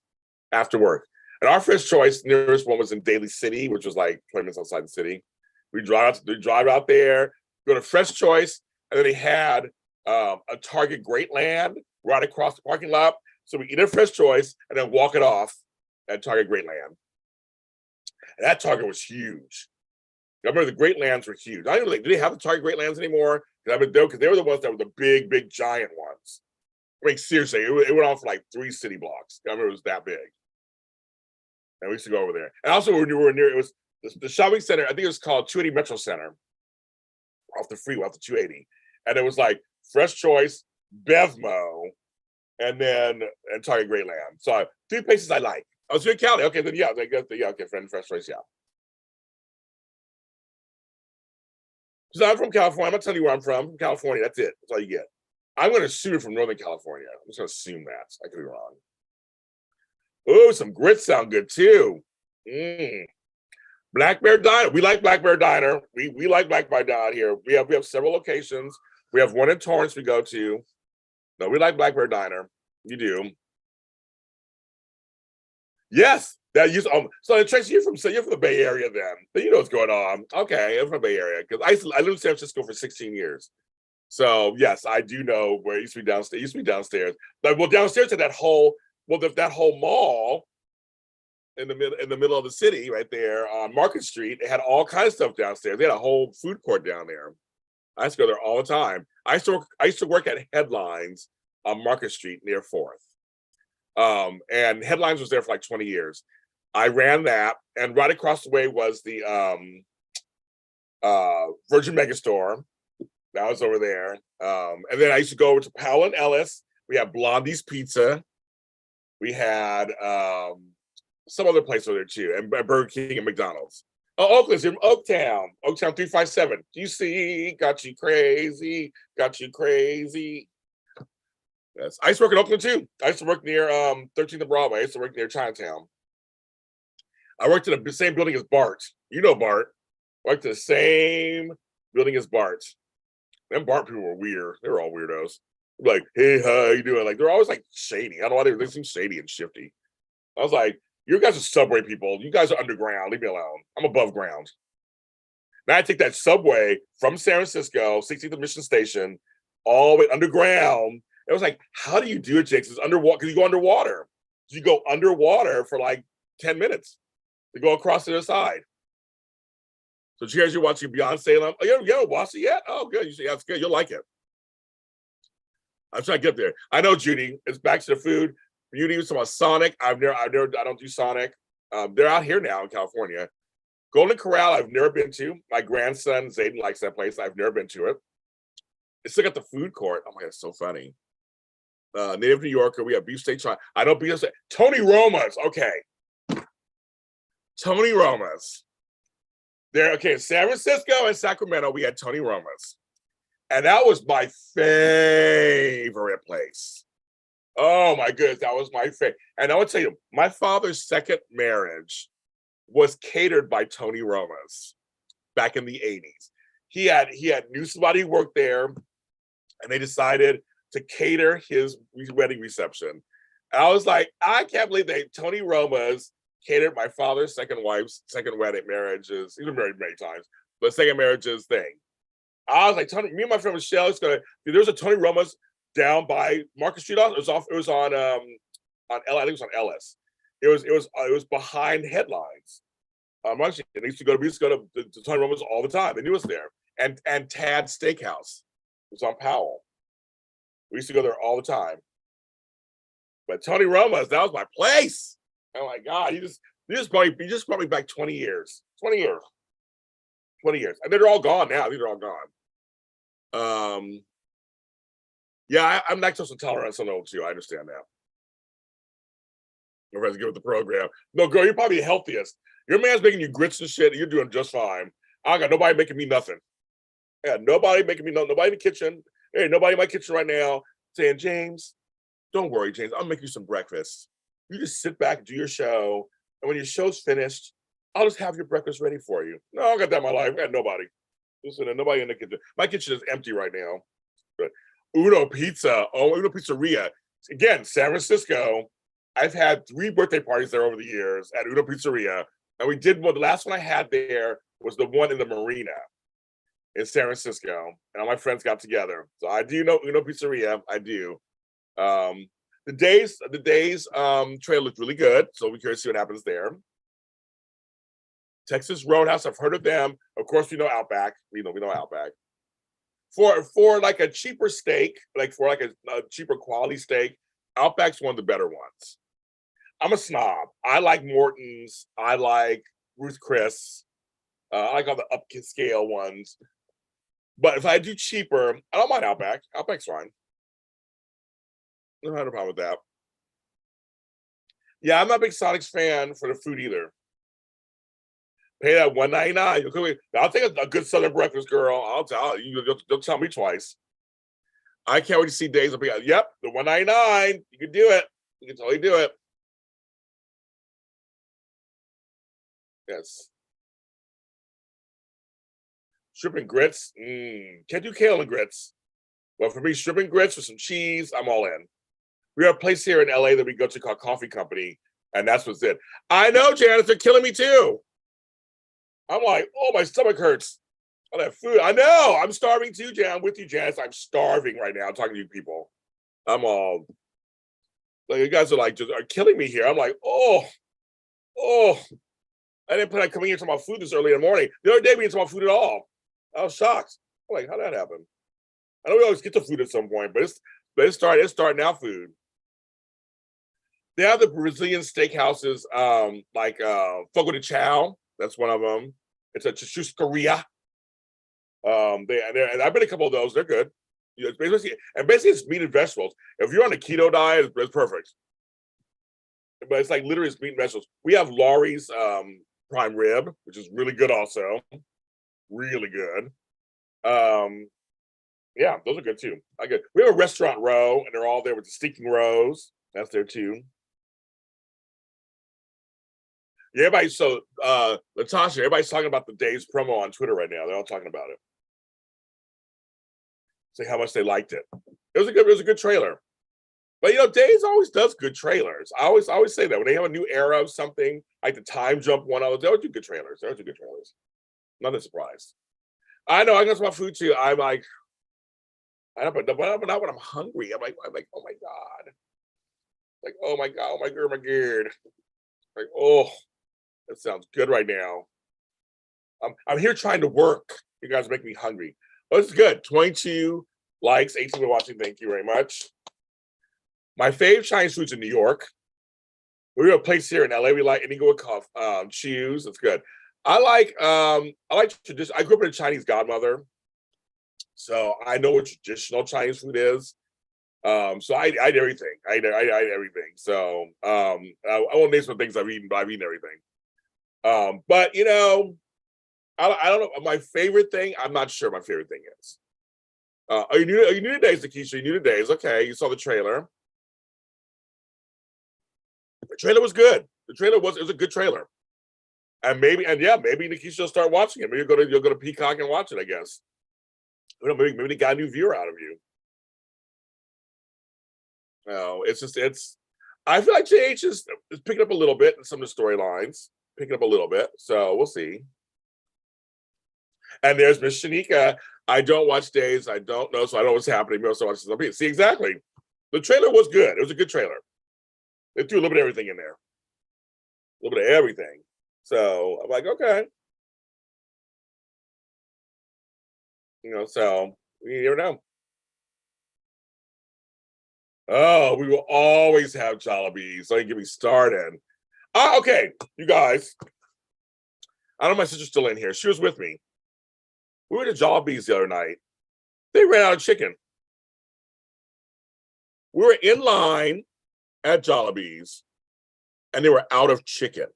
After work. And our Fresh Choice, nearest one was in Daly City, which was like 20 minutes outside the city. We drive out there, go to Fresh Choice, and then they had a Target Great Land right across the parking lot. So we eat a Fresh Choice and then walk it off at Target Great Land. And that Target was huge. I remember the Great Lands were huge. I don't do they have the Target Great Lands anymore? Because they were the ones that were the big, giant ones. I mean, seriously, it went on for like 3 city blocks. I remember it was that big. And we used to go over there. And also, when we were near, it was the shopping center. I think it was called 280 Metro Center, off the freeway, off the 280. And it was like Fresh Choice, Bevmo, and Target Great Land. So 3 places I like. Oh, so you're in Cali. Okay, then yeah, okay, Fresh Choice, yeah. So I'm from California. I'm not telling you where I'm from California. That's it. That's all you get. I'm going to assume from Northern California. I'm just going to assume that. I could be wrong. Oh, some grits sound good too. Black Bear Diner. We like Black Bear Diner. We like Black Bear Diner here. We have several locations. We have one in Torrance we go to. No, we like Black Bear Diner. You do. Yes. So Tracy, you're from the Bay Area then you know what's going on. Okay, I'm from the Bay Area because I lived in San Francisco for 16 years. So yes, I do know where it used to be downstairs. It used to be downstairs. But downstairs to that whole mall in the middle of the city right there on Market Street. They had all kinds of stuff downstairs. They had a whole food court down there. I used to go there all the time. I used to work at Headlines on Market Street near 4th. And Headlines was there for like 20 years. I ran that, and right across the way was the Virgin Megastore. That was over there. And then I used to go over to Powell and Ellis. We had Blondie's Pizza. We had some other place over there too, and Burger King and McDonald's. Oh, Oakland's in Oaktown. Oaktown 357. You see, got you crazy, got you crazy. Yes. I used to work in Oakland too. I used to work near 13th and Broadway. I used to work near Chinatown. I worked in the same building as Bart. You know Bart. Worked in the same building as Bart. Them Bart people were weird. They were all weirdos. Like, hey, how you doing? Like, they're always like shady. I don't know why they seem shady and shifty. I was like, you guys are subway people. You guys are underground. Leave me alone. I'm above ground. Now I take that subway from San Francisco, 16th Mission Station, all the way underground. It was like, how do you do it, Jake? It's underwater because you go underwater. You go underwater for like 10 minutes to go across to the other side. So cheers, you're watching Beyonce. Oh, you haven't watched it yet? Oh, good. You say that's good. You'll like it. I'm trying to get there. I know, Judy. It's back to the food. Judy was talking about Sonic. I don't do Sonic. They're out here now in California. Golden Corral, I've never been to. My grandson Zayden likes that place. I've never been to it. It's still got the food court. Oh my God, it's so funny. Native New Yorker, we have beefsteak. I know beefsteak. Tony Roma's. Okay. Tony Roma's. There, okay, San Francisco and Sacramento, we had Tony Roma's. And that was my favorite place. Oh my goodness, that was my favorite. And I want to tell you, my father's second marriage was catered by Tony Roma's back in the 80s. He had knew somebody who worked there, and they decided to cater his wedding reception. And I was like, I can't believe Tony Roma's catered my father's second wife's second wedding marriages. He's been married many times, but second marriages thing. I was like, Tony, me and my friend Michelle, there was a Tony Roma's down by Market Street. It was on L, I think it was on Ellis. It was behind Headlines. Actually, we used to go to Tony Roma's all the time. They knew us there. And Tad's Steakhouse. It was on Powell. We used to go there all the time. But Tony Roma's, that was my place. Oh my God, you just brought me back 20 years. 20 years. 20 years. And they're all gone now. These are all gone. Yeah, I'm lactose intolerant, so no, too. I understand that. My friends, give it the program. No, girl, you're probably the healthiest. Your man's making you grits and shit, and you're doing just fine. I got nobody making me nothing. Yeah, nobody making me nothing. Nobody in the kitchen. Hey, nobody in my kitchen right now saying, James, don't worry, James. I'll make you some breakfast. You just sit back and do your show. And when your show's finished, I'll just have your breakfast ready for you. No, I got that in my life. I got nobody. Listen, nobody in the kitchen. My kitchen is empty right now. But Uno Pizza. Oh, Uno Pizzeria. Again, San Francisco. I've had 3 birthday parties there over the years at Uno Pizzeria. And we did one. The last one I had there was the one in the marina in San Francisco. And all my friends got together. So I do know Uno Pizzeria. I do. The days trail looks really good. So we're curious to see what happens there. Texas Roadhouse, I've heard of them. Of course, we know Outback. We know Outback. For like a cheaper steak, like for like a cheaper quality steak, Outback's one of the better ones. I'm a snob. I like Morton's. I like Ruth Chris. I like all the upscale ones. But if I do cheaper, I don't mind Outback. Outback's fine. I don't have a problem with that. Yeah, I'm not a big Sonics fan for the food either. Pay that $1.99. I'll take a good Southern breakfast, girl. I'll tell you. You'll tell me twice. I can't wait to see days. I'll be like, yep, the $1.99. You can do it. You can totally do it. Yes. Shrimp and grits. Can't do kale and grits. But for me, shrimp and grits with some cheese, I'm all in. We have a place here in LA that we go to called Coffee Company, and that's what's it. I know, Janice, they're killing me too. I'm like, oh, my stomach hurts. All that food. I know. I'm starving too, Jan. I'm with you, Janice. I'm starving right now. I'm talking to you people. I'm all like, you guys are like just are killing me here. I'm like, oh. I didn't plan on coming here to my food this early in the morning. The other day we didn't talk about food at all. I was shocked. I'm like, how'd that happen? I know we always get to food at some point, but it's starting now food. They have the Brazilian steakhouses, like Fogo de Chao. That's one of them. It's a churrascaria. And I've been to a couple of those. They're good. You know, basically it's meat and vegetables. If you're on a keto diet, it's perfect. But it's like literally it's meat and vegetables. We have Laurie's prime rib, which is really good also. Really good. Yeah, those are good too. We have a restaurant row, and they're all there with the stinking rows. That's there too. Yeah, Latasha, everybody's talking about the Days promo on Twitter right now. They're all talking about it. Say how much they liked it. It was a good trailer. But Days always does good trailers. I always say that when they have a new era of something, like the time jump one, they always do good trailers. They always do good trailers. Not a surprise. I know I got some food too. I'm like, I don't, but not when I'm hungry. I'm like, oh my God. Like, oh my God, my God. Like, oh, that sounds good right now. I'm here trying to work. You guys make me hungry. Oh, this is good. 22 likes, 18 for watching. Thank you very much. My fave Chinese food's in New York. We have a place here in LA we like Indigo Chews. That's good. I like tradition. I grew up with a Chinese godmother, so I know what traditional Chinese food is. So I eat everything. I eat everything. So I won't name some things I've eaten, but I've eaten everything. But I don't know. My favorite thing, I'm not sure my favorite thing is. Are you new to Days, Nikisha? You new to Days. Okay, you saw the trailer. The trailer was good. It was a good trailer. And maybe Nikisha will start watching it. Maybe you'll go to Peacock and watch it, I guess. Maybe they got a new viewer out of you. No, I feel like JH is picking up a little bit in some of the storylines. Picking up a little bit. So we'll see. And there's Miss Shanika. I don't watch Days. I don't know, so I don't know what's happening. We also watch something. See, exactly. The trailer was good. It was a good trailer. They threw a little bit of everything in there. A little bit of everything. So I'm like, okay. So you never know. Oh, we will always have Jollibees. So you get me started. Okay, you guys. I don't know if my sister's still in here. She was with me. We were at Jollibees the other night. They ran out of chicken. We were in line at Jollibees, and they were out of chicken.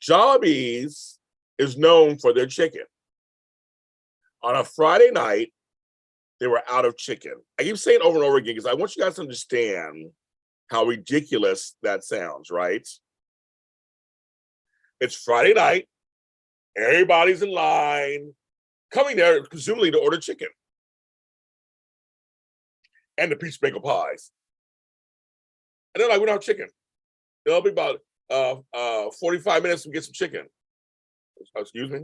Jollibees is known for their chicken. On a Friday night, they were out of chicken. I keep saying over and over again because I want you guys to understand how ridiculous that sounds, right? It's Friday night. Everybody's in line, coming there presumably to order chicken and the peach bagel pies. And they're like, we don't have chicken. It'll be about 45 minutes to get some chicken. Excuse me.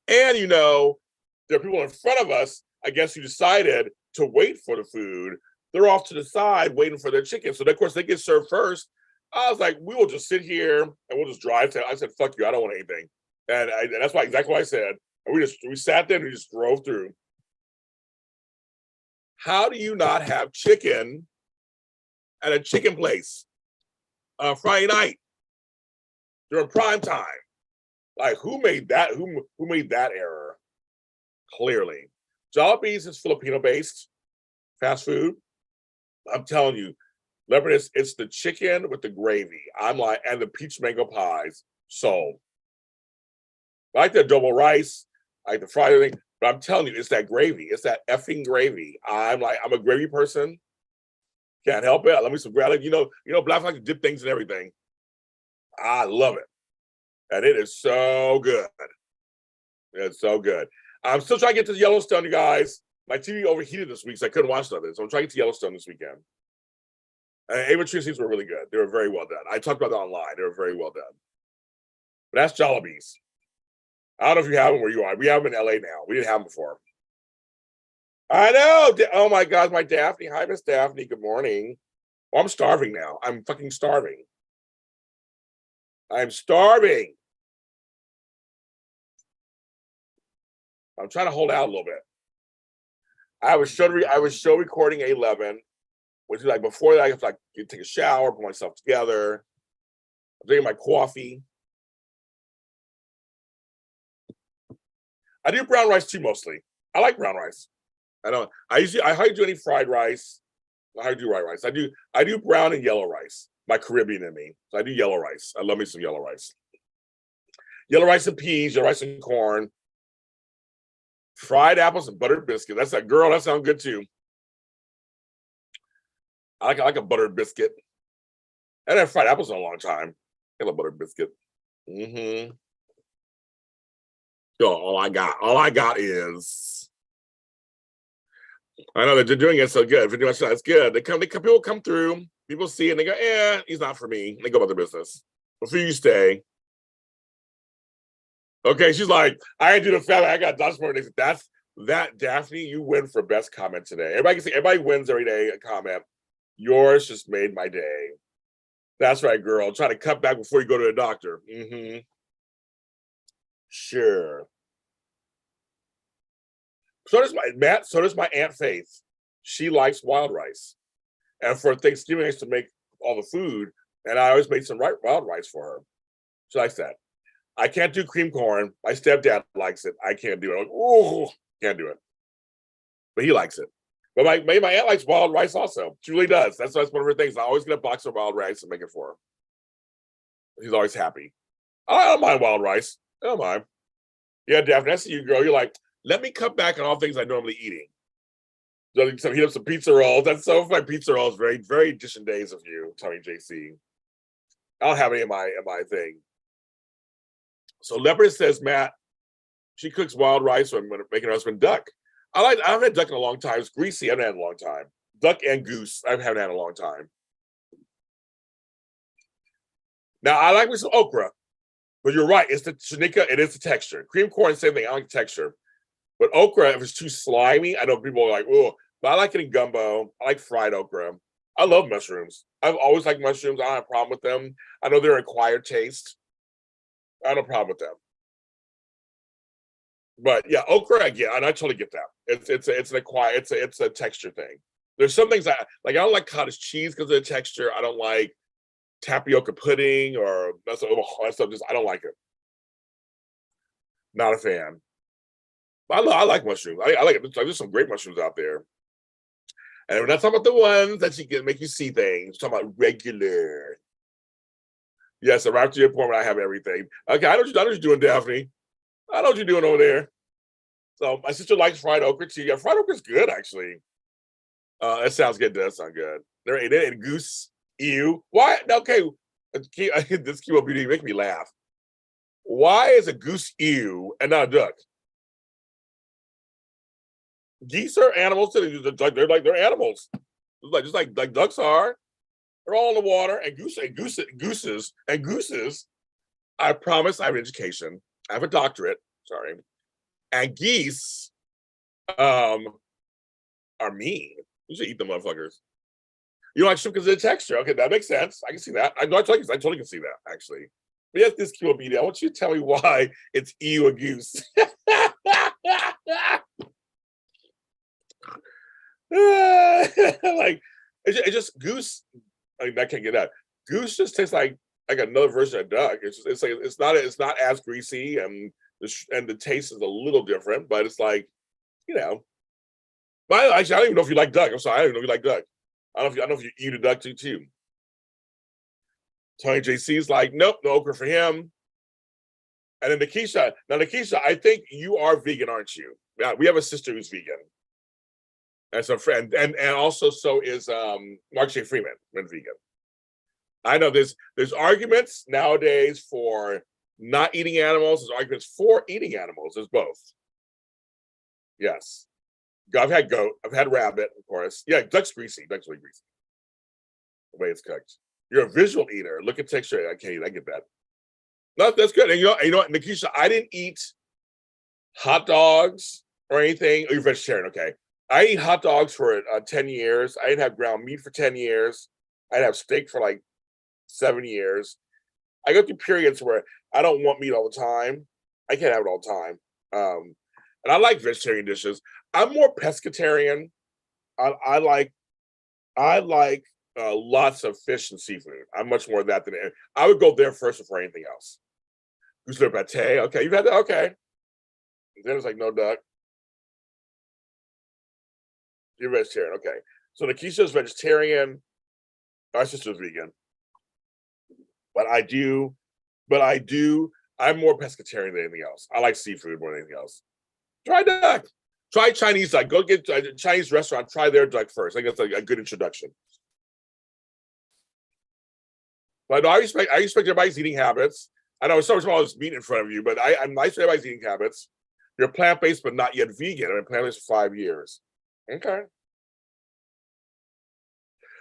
And there are people in front of us, I guess, who decided to wait for the food. They're off to the side waiting for their chicken. So of course they get served first. I was like, we will just sit here and we'll just drive to. I said, fuck you, I don't want anything. And that's exactly what I said. And we sat there and we just drove through. How do you not have chicken at a chicken place Friday night during prime time? Like, who made that? Who made that error? Clearly, Jollibees is Filipino-based fast food. I'm telling you, Lebanese, it's the chicken with the gravy. I'm like, and the peach mango pies. Sold. I like the double rice, I like the fried thing, but I'm telling you, it's that gravy. It's that effing gravy. I'm a gravy person. Can't help it. Let me some gravy. Black like to dip things in everything. I love it. And it is so good. It's so good. I'm still trying to get to Yellowstone, you guys. My TV overheated this week, so I couldn't watch nothing. So I'm trying to get to Yellowstone this weekend. Ava Tree scenes were really good. They were very well done. I talked about that online. They were very well done. But that's Jollibees. I don't know if you have them where you are. We have them in LA now. We didn't have them before. I know. Oh my God, my Daphne. Hi, Miss Daphne. Good morning. Oh, I'm starving now. I'm fucking starving. I'm starving. I'm trying to hold out a little bit. I was show recording at 11, which is like before that I have to take a shower, put myself together. I'm drinking my coffee. I do brown rice too, mostly. I like brown rice. I hardly do any fried rice. I hardly do white rice. I do brown and yellow rice. my Caribbean in me. So I do yellow rice. I love me some yellow rice. Yellow rice and peas, yellow rice and corn, fried apples and buttered biscuit. That's that girl. That sounds good too. I like a buttered biscuit. I haven't had fried apples in a long time. I love buttered biscuit. Mm-hmm. So all I got is, I know that they're doing it so good. For doing it, it's good. People come through, people see it, and they go, he's not for me. They go about their business. Before you stay. Okay, she's like, I ain't do the family. I got Dutch morning. That's that, Daphne. You win for best comment today. Everybody can see. Everybody wins every day a comment. Yours just made my day. That's right, girl. Try to cut back before you go to the doctor. Mm-hmm. Sure. So does my Matt. So does my Aunt Faith. She likes wild rice, and for Thanksgiving, I used to make all the food, and I always made some wild rice for her. She likes that. I can't do cream corn. My stepdad likes it. I can't do it. Like, oh, can't do it. But he likes it. But my aunt likes wild rice also. She really does. That's one of her things. I always get a box of wild rice and make it for her. He's always happy. I don't mind wild rice. I don't mind. Yeah, Daphne, I see you, girl. You're like, let me cut back on all things I'm normally eating. So heat up some pizza rolls. That's so funny. Pizza rolls, very, very edition days of you, Tony JC. I don't have any in my thing. So Leopard says, Matt, she cooks wild rice when making her husband duck. I haven't had duck in a long time. It's greasy. I haven't had it in a long time. Duck and goose, I haven't had in a long time. Now, I like me some okra, but you're right. It's the Shanika, it is the texture. Cream corn, same thing. I like the texture. But okra, if it's too slimy, I know people are like, oh, but I like it in gumbo. I like fried okra. I love mushrooms. I've always liked mushrooms. I don't have a problem with them. I know they're an acquired taste. I have no problem with them. But yeah, okra, yeah, and I totally get that. It's a texture thing. There's some things I like. I don't like cottage cheese because of the texture. I don't like tapioca pudding or that stuff. Just I don't like it. Not a fan. But I like mushrooms. I like it. There's some great mushrooms out there. And we're not talking about the ones that you can make you see things. We're talking about regular. Yes, arrive to your appointment. I have everything. Okay, I know what you're doing, Daphne. I know what you're doing over there. So my sister likes fried okra too. Yeah, fried okra is good actually. It sounds good. Does sound good. They're and goose. Ew. Why? Okay, this keep up beauty make me laugh. Why is a goose ew and not a duck? Geese are animals too. They're animals. Just like ducks are. They're all in the water. And gooses. I promise I have an education. I have a doctorate. Sorry. And geese are mean. You should eat them motherfuckers. You don't like shrimp because of the texture. Okay, that makes sense. I can see that. I totally can see that, actually. But yes, this QOBD, I want you to tell me why it's ew a goose. Like, it's just goose. I mean, I can't get that. Goose just tastes like another version of duck. It's not as greasy and the taste is a little different, but it's like, you know. But actually, I don't even know if you like duck. I'm sorry, I don't even know if you like duck. I don't know if you eat a duck too. Tony JC's like, nope, no okra for him. And then Nikisha, I think you are vegan, aren't you? Yeah, we have a sister who's vegan. As a friend, and also so is Mark J. Freeman, when vegan. I know there's arguments nowadays for not eating animals. There's arguments for eating animals. There's both. Yes. I've had goat. I've had rabbit, of course. Yeah, duck's greasy. Duck's really greasy. The way it's cooked. You're a visual eater. Look at texture. I can't eat. I get that. No, that's good. And you know what, Nikisha, I didn't eat hot dogs or anything. Oh, you're vegetarian. Okay. I eat hot dogs for 10 years. I didn't have ground meat for 10 years. I didn't have steak for like 7 years. I go through periods where I don't want meat all the time. I can't have it all the time. And I like vegetarian dishes. I'm more pescatarian. I like lots of fish and seafood. I'm much more of that than I would go there first before anything else. Goose pate. Okay, you've had that. Okay. Then it's like no duck. You're vegetarian. Okay. So Nikisha's vegetarian. My sister's vegan. But I do, I'm more pescatarian than anything else. I like seafood more than anything else. Try duck. Try Chinese duck. Go get a Chinese restaurant. Try their duck first. I think that's a good introduction. But no, I respect everybody's eating habits. I know it's so small as meat in front of you, but I'm nice with everybody's eating habits. You're plant-based, but not yet vegan. I've been plant-based for 5 years. Okay.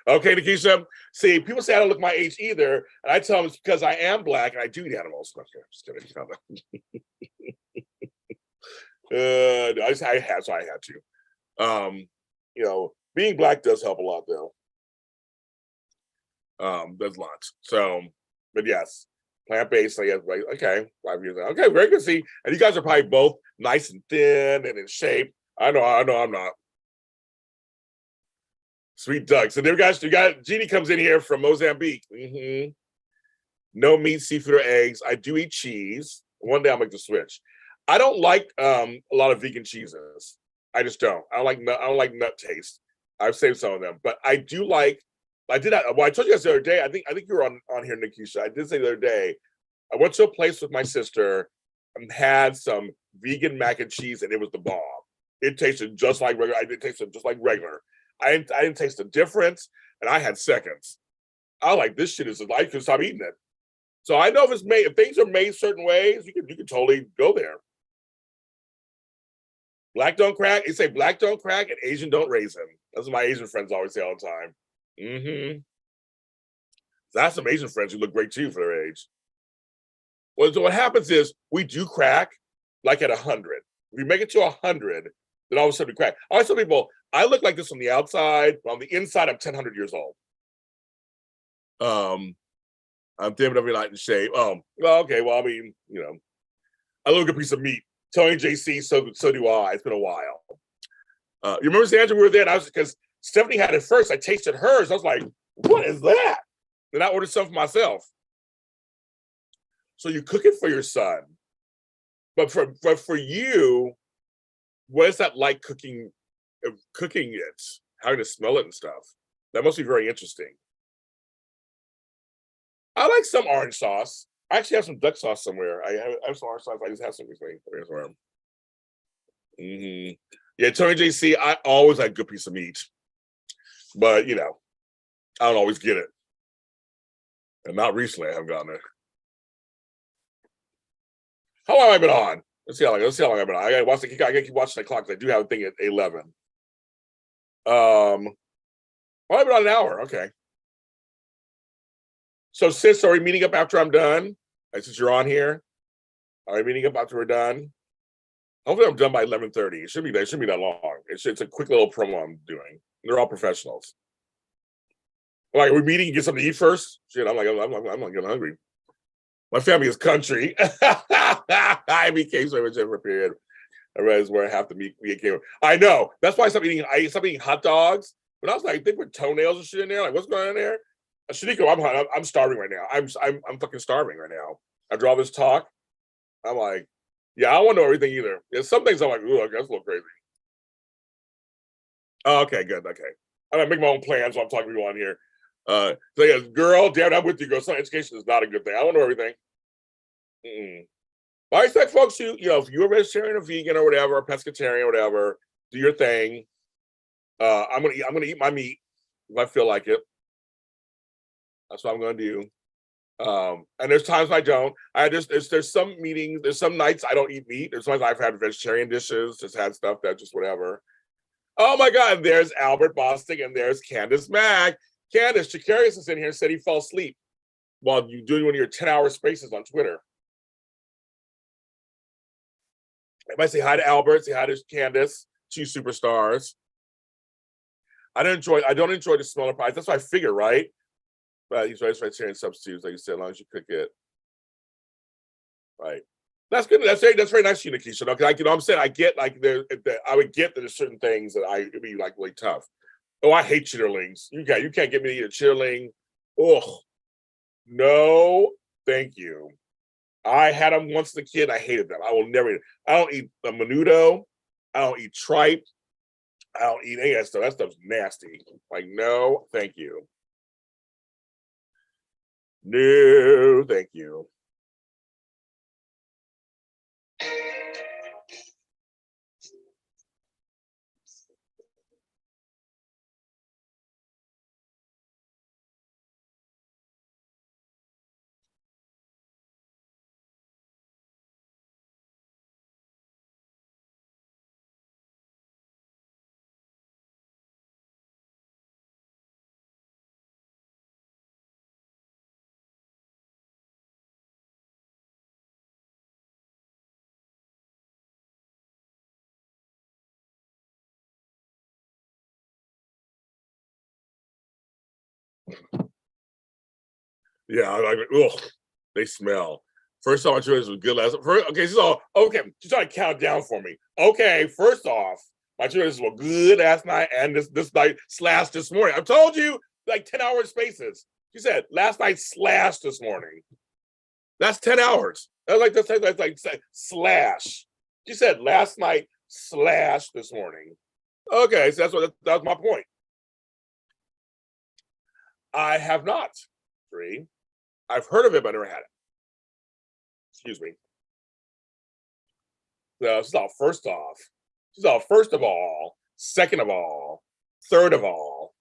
Okay, Nikisha. See, people say I don't look my age either, and I tell them it's because I am Black and I do eat animals. Okay, just kidding. I had to. Being Black does help a lot, though. Does a lot. So, but yes, plant-based. I guess, like, okay, 5 years. Okay, very good. See, and you guys are probably both nice and thin and in shape. I know, I'm not. Sweet duck. So there, guys, you got Jeannie comes in here from Mozambique. No meat, seafood, or eggs. I do eat cheese. One day I'll make the switch. I don't like a lot of vegan cheeses. I just don't. I don't like nut taste. I've saved some of them, but I do like. I did that. Well, I told you guys the other day. I think you were on here, Nikisha. I did say the other day. I went to a place with my sister and had some vegan mac and cheese, and it was the bomb. It tasted just like regular. I did taste it just like regular. I didn't taste the difference, and I had seconds. I was like, this shit is I could stop eating it. So I know if things are made certain ways, you can totally go there. Black don't crack. They say Black don't crack and Asian don't raise him. That's what my Asian friends always say all the time. So I have some Asian friends who look great too for their age. Well, so what happens is we do crack like at 100. If we make it to 100, then all of a sudden we crack. I always tell people, I look like this on the outside, but on the inside, I'm 1,000 years old. I'm thin every night in shape. Well, okay. Well, I mean, I look a piece of meat. Tony JC, so do I. It's been a while. You remember, Sandra, we were there, and I was, because Stephanie had it first. I tasted hers. I was like, what is that? Then I ordered some for myself. So you cook it for your son. But for you, what is that like cooking it? How to smell it and stuff? That must be very interesting. I like some orange sauce. I actually have some duck sauce somewhere. I have some orange sauce. I just have some recently. Yeah, Tony JC, I always like a good piece of meat. But, I don't always get it. And not recently, I haven't gotten it. How long have I been on? Let's see how long I've been on. I gotta keep watching the clock because I do have a thing at 11. I've been on an hour. Okay. So, sis, are we meeting up after I'm done? Since you're on here, are we meeting up after we're done? Hopefully, I'm done by 11:30. It shouldn't be that long. It's a quick little promo I'm doing. They're all professionals. Like, are we meeting and get something to eat first? Shit, I'm not getting hungry. My family is country. I became so much over a period. I realized where half the meat came. I know. That's why I stopped eating hot dogs. But I was like, I think with toenails and shit in there. Like, what's going on in there? Shaniko, I'm starving right now. I'm fucking starving right now. After all this talk, I'm like, yeah, I don't want to know everything either. There's some things I'm like, ooh, that's a little crazy. Oh, okay, good. Okay. I'm gonna make my own plans while I'm talking to you on here. So yeah, girl, damn it, I'm with you, girl. Some education is not a good thing. I don't know everything. But I expect folks who, if you're a vegetarian or vegan or whatever, or pescatarian or whatever, do your thing. I'm gonna eat my meat if I feel like it. That's what I'm gonna do. And there's times I don't. There's some meetings, there's some nights I don't eat meat. There's times I've had vegetarian dishes, just had stuff that just whatever. Oh my God, there's Albert Bostic and there's Candace Mack. Candace, Chakarius is in here and said he fell asleep while you doing one of your 10-hour spaces on Twitter. Everybody say hi to Albert, say hi to Candace, 2 superstars. I don't enjoy the smell of pies. That's what I figure, right? But he's vegetarian substitutes, like you said, as long as you cook it. Right. That's good. That's very nice of you, Nikisha. Because I'm saying I get like I would get that there's certain things that it'd be like really tough. Oh, I hate chitterlings. You can't get me to eat a chitterling. Oh, no, thank you. I had them once as a kid. I hated them. I will never eat. I don't eat a menudo. I don't eat tripe. I don't eat any of that stuff. That stuff's nasty. Like, no, thank you. No, thank you. Yeah, I like, ugh, they smell. First off, my children's was good last. First, okay, so okay, she's trying to count down for me. Okay, first off, my children's were good last night and this night slash this morning. I told you like 10-hour spaces. She said last night slash this morning. That's 10 hours. That's like slash. She said last night slash this morning. Okay, so that's my point. I have not. Three. I've heard of it, but I never had it. Excuse me. So she's all first off. She's all first of all, second of all, third of all.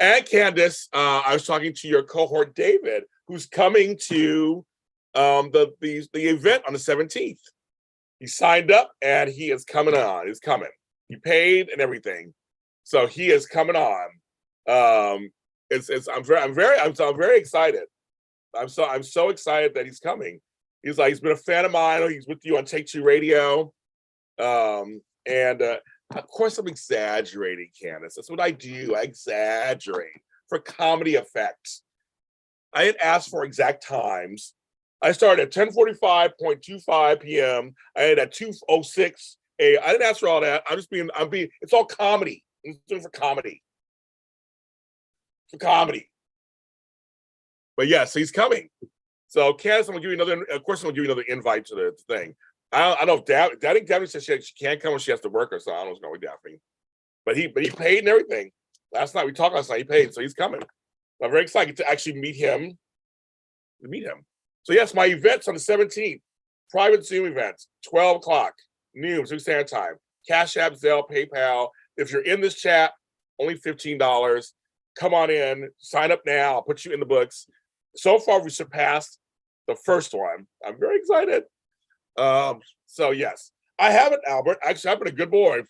And Candace, I was talking to your cohort David, who's coming to the event on the 17th. He signed up and he is coming on. He's coming. He paid and everything, so he is coming on. I'm very excited. I'm so excited that he's coming. He's been a fan of mine. He's with you on Take Two Radio, and of course I'm exaggerating, Candace. That's what I do. I exaggerate for comedy effect. I didn't ask for exact times. I started at 10:45.25 p.m. I ended at 2:06 a.m. I didn't ask for all that. I'm being. It's all comedy. I'm doing for comedy. For comedy. But yeah, so he's coming. So Candace, I'm gonna give you another. Of course, I'm gonna give you another invite to the thing. I don't know if I think Daphne said she can't come when she has to work or so. I don't know what's going with Daphne. But he paid and everything. Last night we talked last night. He paid, so he's coming. I'm very excited to actually meet him. So yes, my event's on the 17th. Private Zoom event, 12 o'clock, noon, Pacific Standard Time. CashAPP, Zelle, PayPal. If you're in this chat, only $15. Come on in, sign up now. I'll put you in the books. So far, we surpassed the first one. I'm very excited. So yes, I haven't, Albert. Actually, I've been a good boy.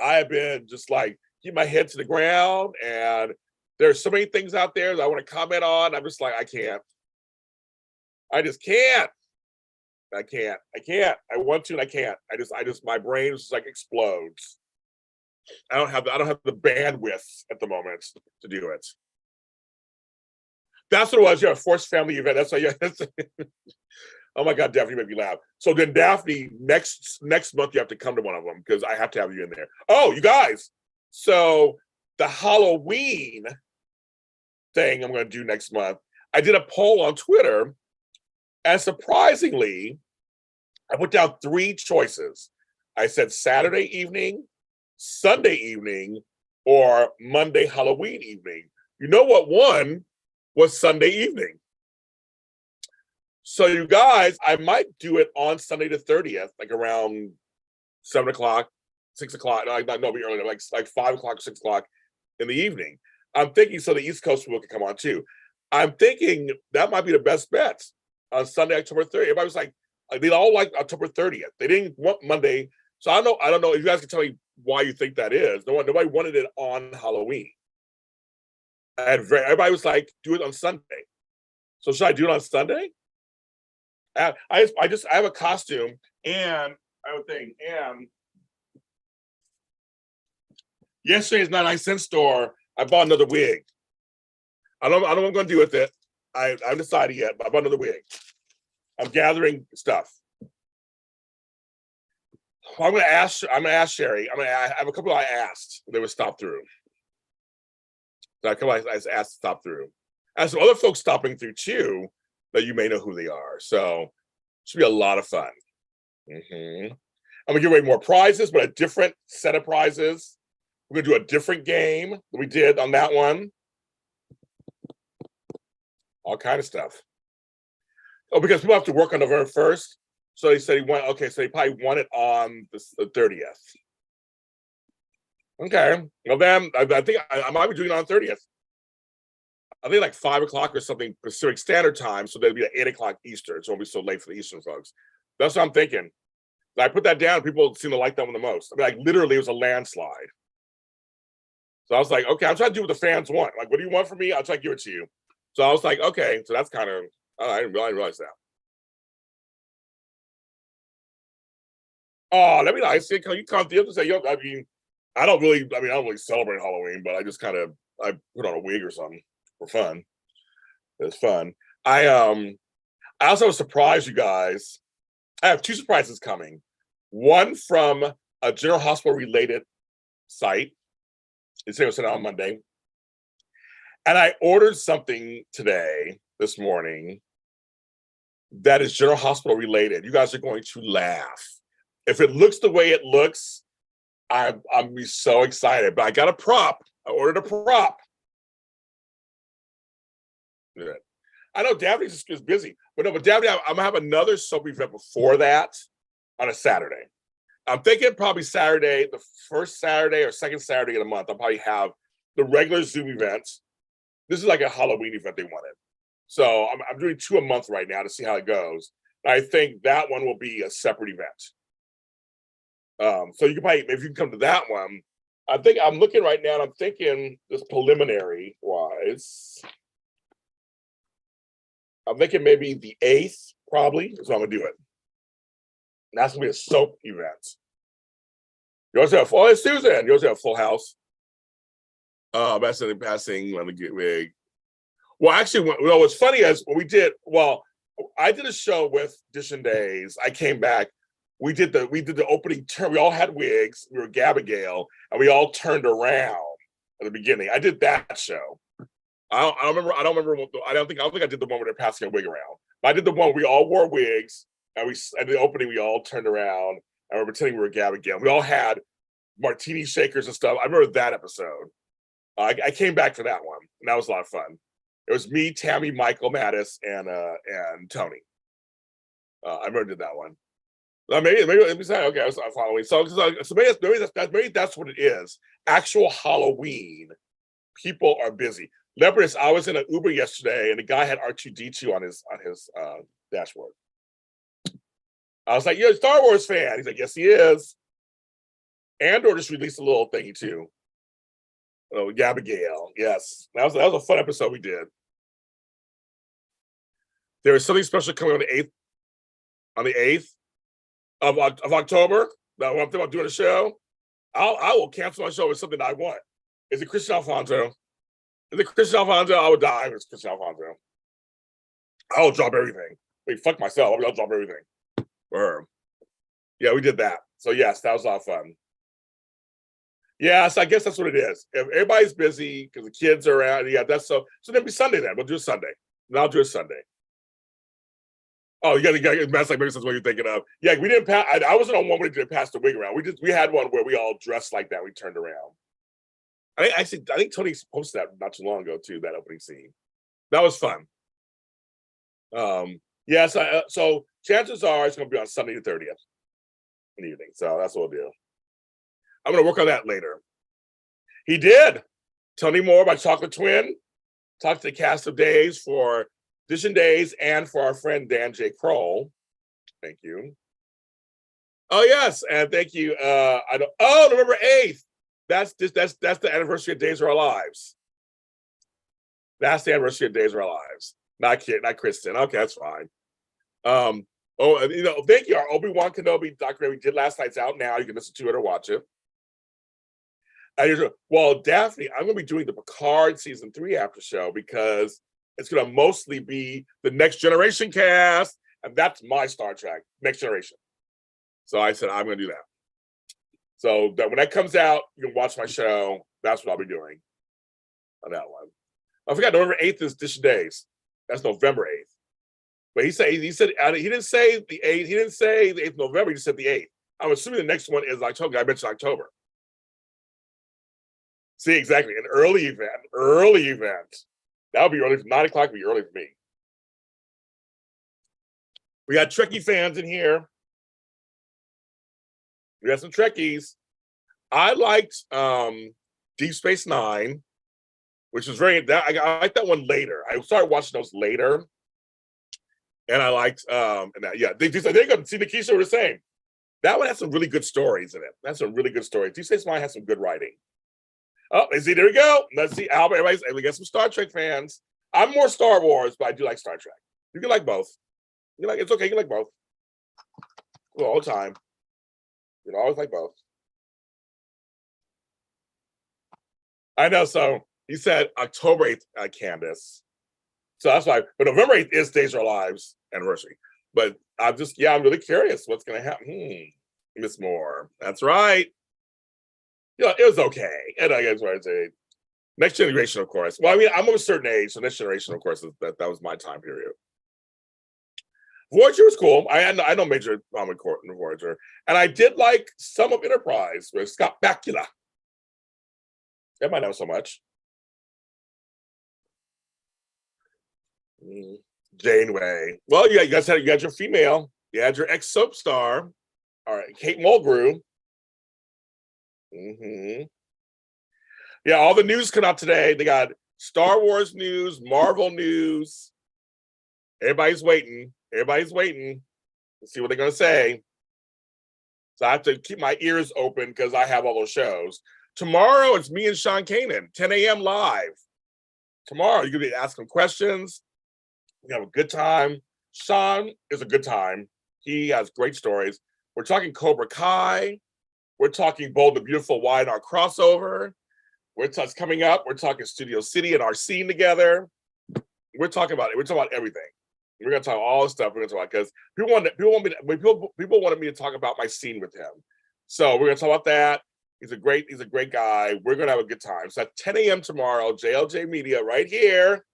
I have been just like keep my head to the ground, and there's so many things out there that I want to comment on. I'm just like, I can't. I just can't. I can't. I want to, and I can't. I just, my brain just like explodes. I don't have the bandwidth at the moment to do it. That's what it was. Yeah, a forced family event. That's why. Yeah. Oh my God, Daphne made me laugh. So then, Daphne, next month you have to come to one of them because I have to have you in there. Oh, you guys. So the Halloween thing I'm going to do next month. I did a poll on Twitter, and surprisingly, I put down 3 choices. I said Saturday evening, Sunday evening, or Monday Halloween evening. You know what won was Sunday evening. So you guys, I might do it on Sunday the 30th, like around 7 o'clock, 6 o'clock. No, be earlier, like 5 o'clock, 6 o'clock in the evening. I'm thinking so the East Coast people can come on too. I'm thinking that might be the best bet on Sunday, October 30th. Everybody was like, they all like October 30th. They didn't want Monday. So I don't know if you guys can tell me why you think that is. Nobody wanted it on Halloween. Everybody was like, do it on Sunday. So should I do it on Sunday? I have a costume and I would think, and yesterday's 99-cent store, I bought another wig. I don't know what I'm gonna do with it. I haven't decided yet, but I bought another wig. I'm gathering stuff. Well, I'm gonna ask Sherry. I have a couple I asked. They would stop through. So a couple I asked to stop through. And some other folks stopping through too, that you may know who they are. So it should be a lot of fun. I'm gonna give away more prizes, but a different set of prizes. We're gonna do a different game than we did on that one. all kind of stuff. Oh, because people have to work on November 1st. So they said he won. Okay, so he probably won it on the 30th. Okay. Well, then I think I might be doing it on 30th. I think like 5 o'clock or something Pacific Standard Time. So they'll be at 8 o'clock Eastern. So it won't be so late for the Eastern folks. That's what I'm thinking. I put that down. People seem to like that one the most. I mean, like literally, it was a landslide. So I was like, okay, I'm trying to do what the fans want. Like, what do you want from me? I'll try to give it to you. So I was like, okay. So that's kind of, I didn't realize that. Oh, that'd be nice. You come to the other say, yo, I mean, I don't really celebrate Halloween, but I just kind of, I put on a wig or something for fun. It's fun. I also was surprised, you guys. I have 2 surprises coming. One from a General Hospital related site. It's going to send out on Monday. And I ordered something this morning, that is General Hospital related. You guys are going to laugh. If it looks the way it looks, I'm be so excited. But I got a prop. I ordered a prop. Good. I know Daphne is busy, but Daphne, I'm gonna have another soap event before that on a Saturday. I'm thinking probably Saturday, the first Saturday or second Saturday of the month. I'll probably have the regular Zoom events. This is like a Halloween event they wanted. So I'm doing 2 a month right now to see how it goes. I think that one will be a separate event. So you can probably, if you can come to that one, I think I'm looking right now and I'm thinking this preliminary wise, I'm thinking maybe the 8th, probably, is when I'm gonna do it. And that's gonna be a soap event. You also have, it's Susan. You also have Full House. That's in passing. Let me get big. Well, actually, what's funny is when I did a show with Dish and Days. I came back. We did the opening turn. We all had wigs. We were Gabigail, and we all turned around at the beginning. I did that show. I don't think I did the one where they're passing a wig around. But I did the one we all wore wigs, and at the opening we all turned around and we're pretending we were Gabigail. We all had martini shakers and stuff. I remember that episode. I came back for that one, and that was a lot of fun. It was me, Tammy, Michael, Mattis, and Tony. I remember did that one. Maybe let me say, okay, I was following. So maybe that's what it is. Actual Halloween, people are busy. Leopardus, I was in an Uber yesterday, and the guy had R2-D2 on his dashboard. I was like, "You're a Star Wars fan?" He's like, "Yes, he is." Andor just released a little thingy too. Oh, Gabigail, yes, that was a fun episode we did. There is something special coming on the 8th of October. That I'm thinking about doing a show. I will cancel my show with something I want. Is it Christian Alfonso? Is it Christian Alfonso? I would die if it's Christian Alfonso. I will drop everything. Wait, fuck myself. I'll drop everything. Yeah, we did that. So yes, that was a lot of fun. Yeah, so I guess that's what it is. If everybody's busy because the kids are around, yeah, that's so then it'll be Sunday then. We'll do a Sunday. And I'll do a Sunday. Oh, you gotta that's like maybe that's what you're thinking of. Yeah, we didn't pass. I wasn't on one where we didn't pass the wig around. We had one where we all dressed like that. We turned around. I think Tony posted that not too long ago too. That opening scene, that was fun. Yeah. So chances are it's going to be on Sunday the 30th in the evening. So that's what we'll do. I'm going to work on that later. He did. Tony Moore, my chocolate twin, talked to the cast of Days for Dish and Days and for our friend Dan J. Kroll. Thank you. Oh yes, and thank you. November 8th. That's the anniversary of Days of Our Lives. That's the anniversary of Days of Our Lives. Not Kristen. Okay, that's fine. Thank you. Our Obi-Wan Kenobi documentary we did last night's out now. You can listen to it or watch it. Daphne, I'm going to be doing the Picard season 3 after show because it's going to mostly be the Next Generation cast, and that's my Star Trek, Next Generation. So I said I'm going to do that. So that when that comes out, you can watch my show. That's what I'll be doing on that one. I forgot November 8th is Dish Days. That's November 8th. But he said he didn't say the 8th. He didn't say the 8th of November. He just said the 8th. I'm assuming the next one is October. I mentioned October. See, exactly. An early event. That would be early. 9 o'clock would be early for me. We got Trekkie fans in here. We got some Trekkies. I liked Deep Space Nine, which was I like that one later. I started watching those later. And I liked and that, yeah, they're going to see Nikisha were the same. That one has some really good stories in it. That's some really good stories. Deep Space Nine has some good writing. Oh, let's see, there we go. Let's see, Albert. We got some Star Trek fans. I'm more Star Wars, but I do like Star Trek. You can like both. It's okay. You can like both. All the time. You always like both. I know. So he said October 8th, Candace. So that's why. But November 8th is Days of Our Lives anniversary. But I'm really curious what's going to happen. Miss Moore. That's right. It was okay. And I guess what I'd say. Next Generation, of course. Well, I mean, I'm of a certain age, so Next Generation, of course, that was my time period. Voyager was cool. I know Major Court in Voyager. And I did like some of Enterprise with Scott Bakula. That might know so much. Janeway. Well, yeah, you got your female. You had your ex-soap star. All right, Kate Mulgrew. Yeah, all the news come out today. They got Star Wars news, Marvel news. Everybody's waiting. Let's see what they're going to say. So I have to keep my ears open because I have all those shows. Tomorrow, it's me and Sean Kanan, 10 a.m. live. Tomorrow, you're going to be asking questions. We have a good time. Sean is a good time. He has great stories. We're talking Cobra Kai. We're talking Bold and Beautiful Y&R crossover. It's coming up. We're talking Studio City and our scene together. We're talking about it. We're talking about everything. We're gonna talk all this stuff. We're gonna talk about because people wanted me to talk about my scene with him. So we're gonna talk about that. He's a great guy. We're gonna have a good time. So at 10 a.m. tomorrow, JLJ Media right here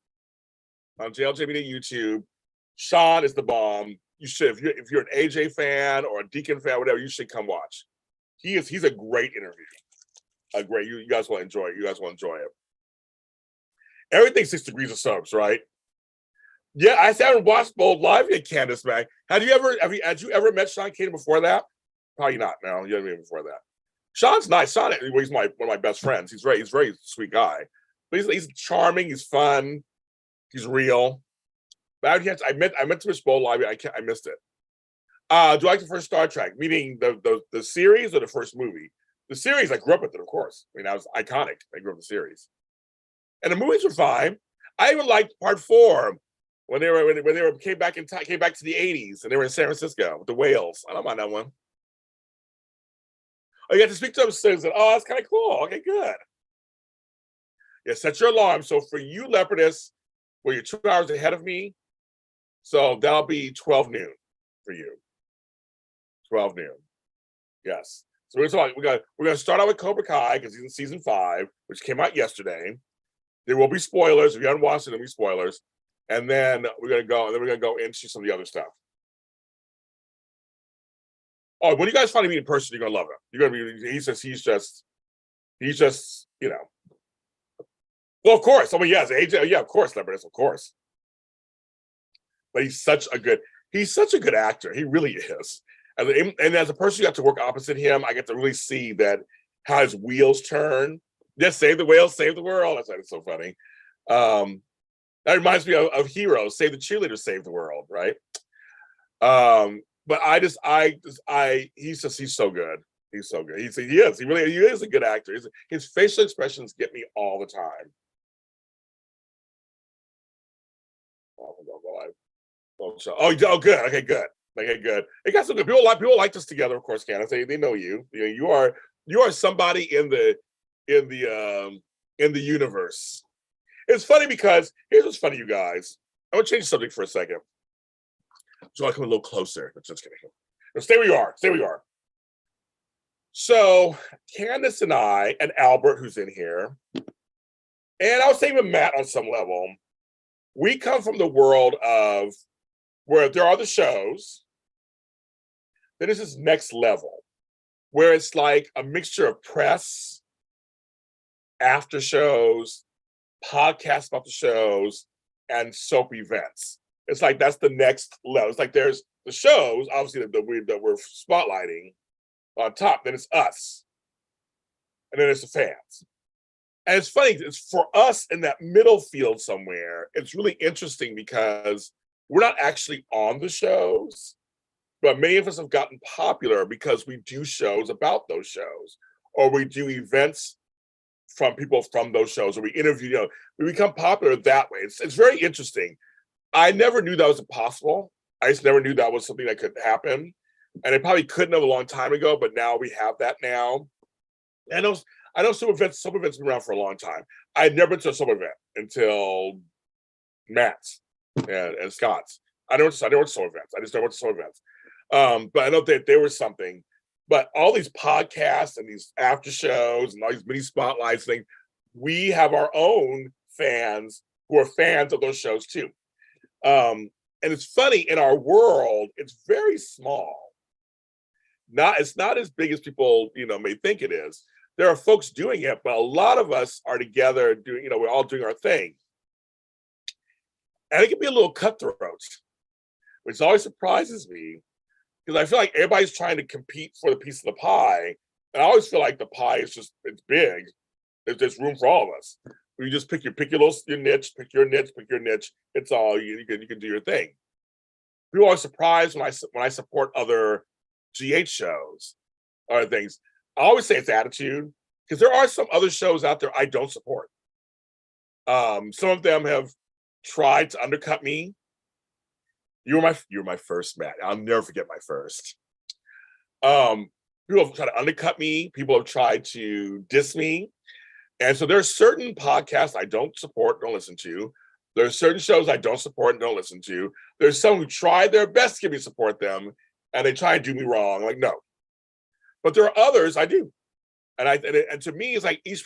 on JLJ Media YouTube. Sean is the bomb. You should, if you're an AJ fan or a Deacon fan, whatever, you should come watch. He's a great interview. You guys will enjoy it. You guys will enjoy it. Everything 6 degrees of soaps, right? Yeah, I haven't watched Bold live yet, Candace, man. Had you ever met Sean Kanan before that? Probably not. No, you haven't met him before that. Sean's nice. Sean, he's one of my best friends. He's very sweet guy. But he's charming. He's fun. He's real. But I meant to watch Bold live. I missed it. Do I like the first Star Trek? Meaning the series or the first movie? The series, I grew up with it, of course. I mean, that was iconic. I grew up with the series, and the movies were fine. I even liked Part 4 when they came back to the 80s and they were in San Francisco with the whales. I don't mind that one. Oh, you got to speak to them and said, "Oh, that's kind of cool." Okay, good. Yeah, set your alarm. So for you, Leopardess, well, you're 2 hours ahead of me, so that'll be 12 noon for you. 12 noon. Yes. So we're gonna start out with Cobra Kai because he's in season 5, which came out yesterday. There will be spoilers. If you haven't watched it, there'll be spoilers. And then we're gonna go into some of the other stuff. Oh, when you guys finally meet in person, you're gonna love him. He's just, Well, of course. I mean, yes, AJ, yeah, of course, Leopardess, of course. But he's such a good actor. He really is. And as a person who got to work opposite him, I get to really see that how his wheels turn. Just save the whales, save the world. That's so funny. That reminds me of Heroes, save the cheerleaders, save the world, right? But he's so good. He's so good. He is a good actor. His facial expressions get me all the time. Oh, good. Okay, good. It got some good people like this together, of course, Candace. They know you. You are somebody in the universe. It's funny because here's what's funny, you guys. I'm gonna change the subject for a second. So I come a little closer. Just kidding. Now stay where you are. Stay where you are. So Candace and I and Albert, who's in here, and I was saying with Matt on some level, we come from the world of where there are the shows. Then there's this next level where it's like a mixture of press, after shows, podcasts about the shows, and soap events. It's like that's the next level. It's like there's the shows, obviously that we're spotlighting on top. Then it's us, and then it's the fans. And it's funny. It's for us in that middle field somewhere. It's really interesting because we're not actually on the shows, but many of us have gotten popular because we do shows about those shows, or we do events from people from those shows, or we interview, we become popular that way. It's very interesting. I never knew that was possible. I just never knew that was something that could happen. And it probably couldn't have a long time ago, but now we have that now. And I know some events have been around for a long time. I'd never been to a soap event until Matt's and Scott's. I never went to soap events. I just never went to soap events. But I know that there was something. But all these podcasts and these after shows and all these mini spotlights things, we have our own fans who are fans of those shows too. And it's funny, in our world, it's very small. It's not as big as people, may think it is. There are folks doing it, but a lot of us are together doing, we're all doing our thing. And it can be a little cutthroat, which always surprises me, because I feel like everybody's trying to compete for the piece of the pie. And I always feel like the pie is it's big. There's room for all of us. You just pick your niche, pick your niche. It's all, you can do your thing. People are surprised when I support other GH shows or things. I always say it's attitude, because there are some other shows out there I don't support. Some of them have tried to undercut me. You were my first, Matt. I'll never forget my first. People have tried to undercut me. People have tried to diss me. And so there are certain podcasts I don't support, don't listen to. There's certain shows I don't support and don't listen to. There's some who try their best to get me to support them, and they try and do me wrong. Like, no. But there are others I do. And to me, it's like each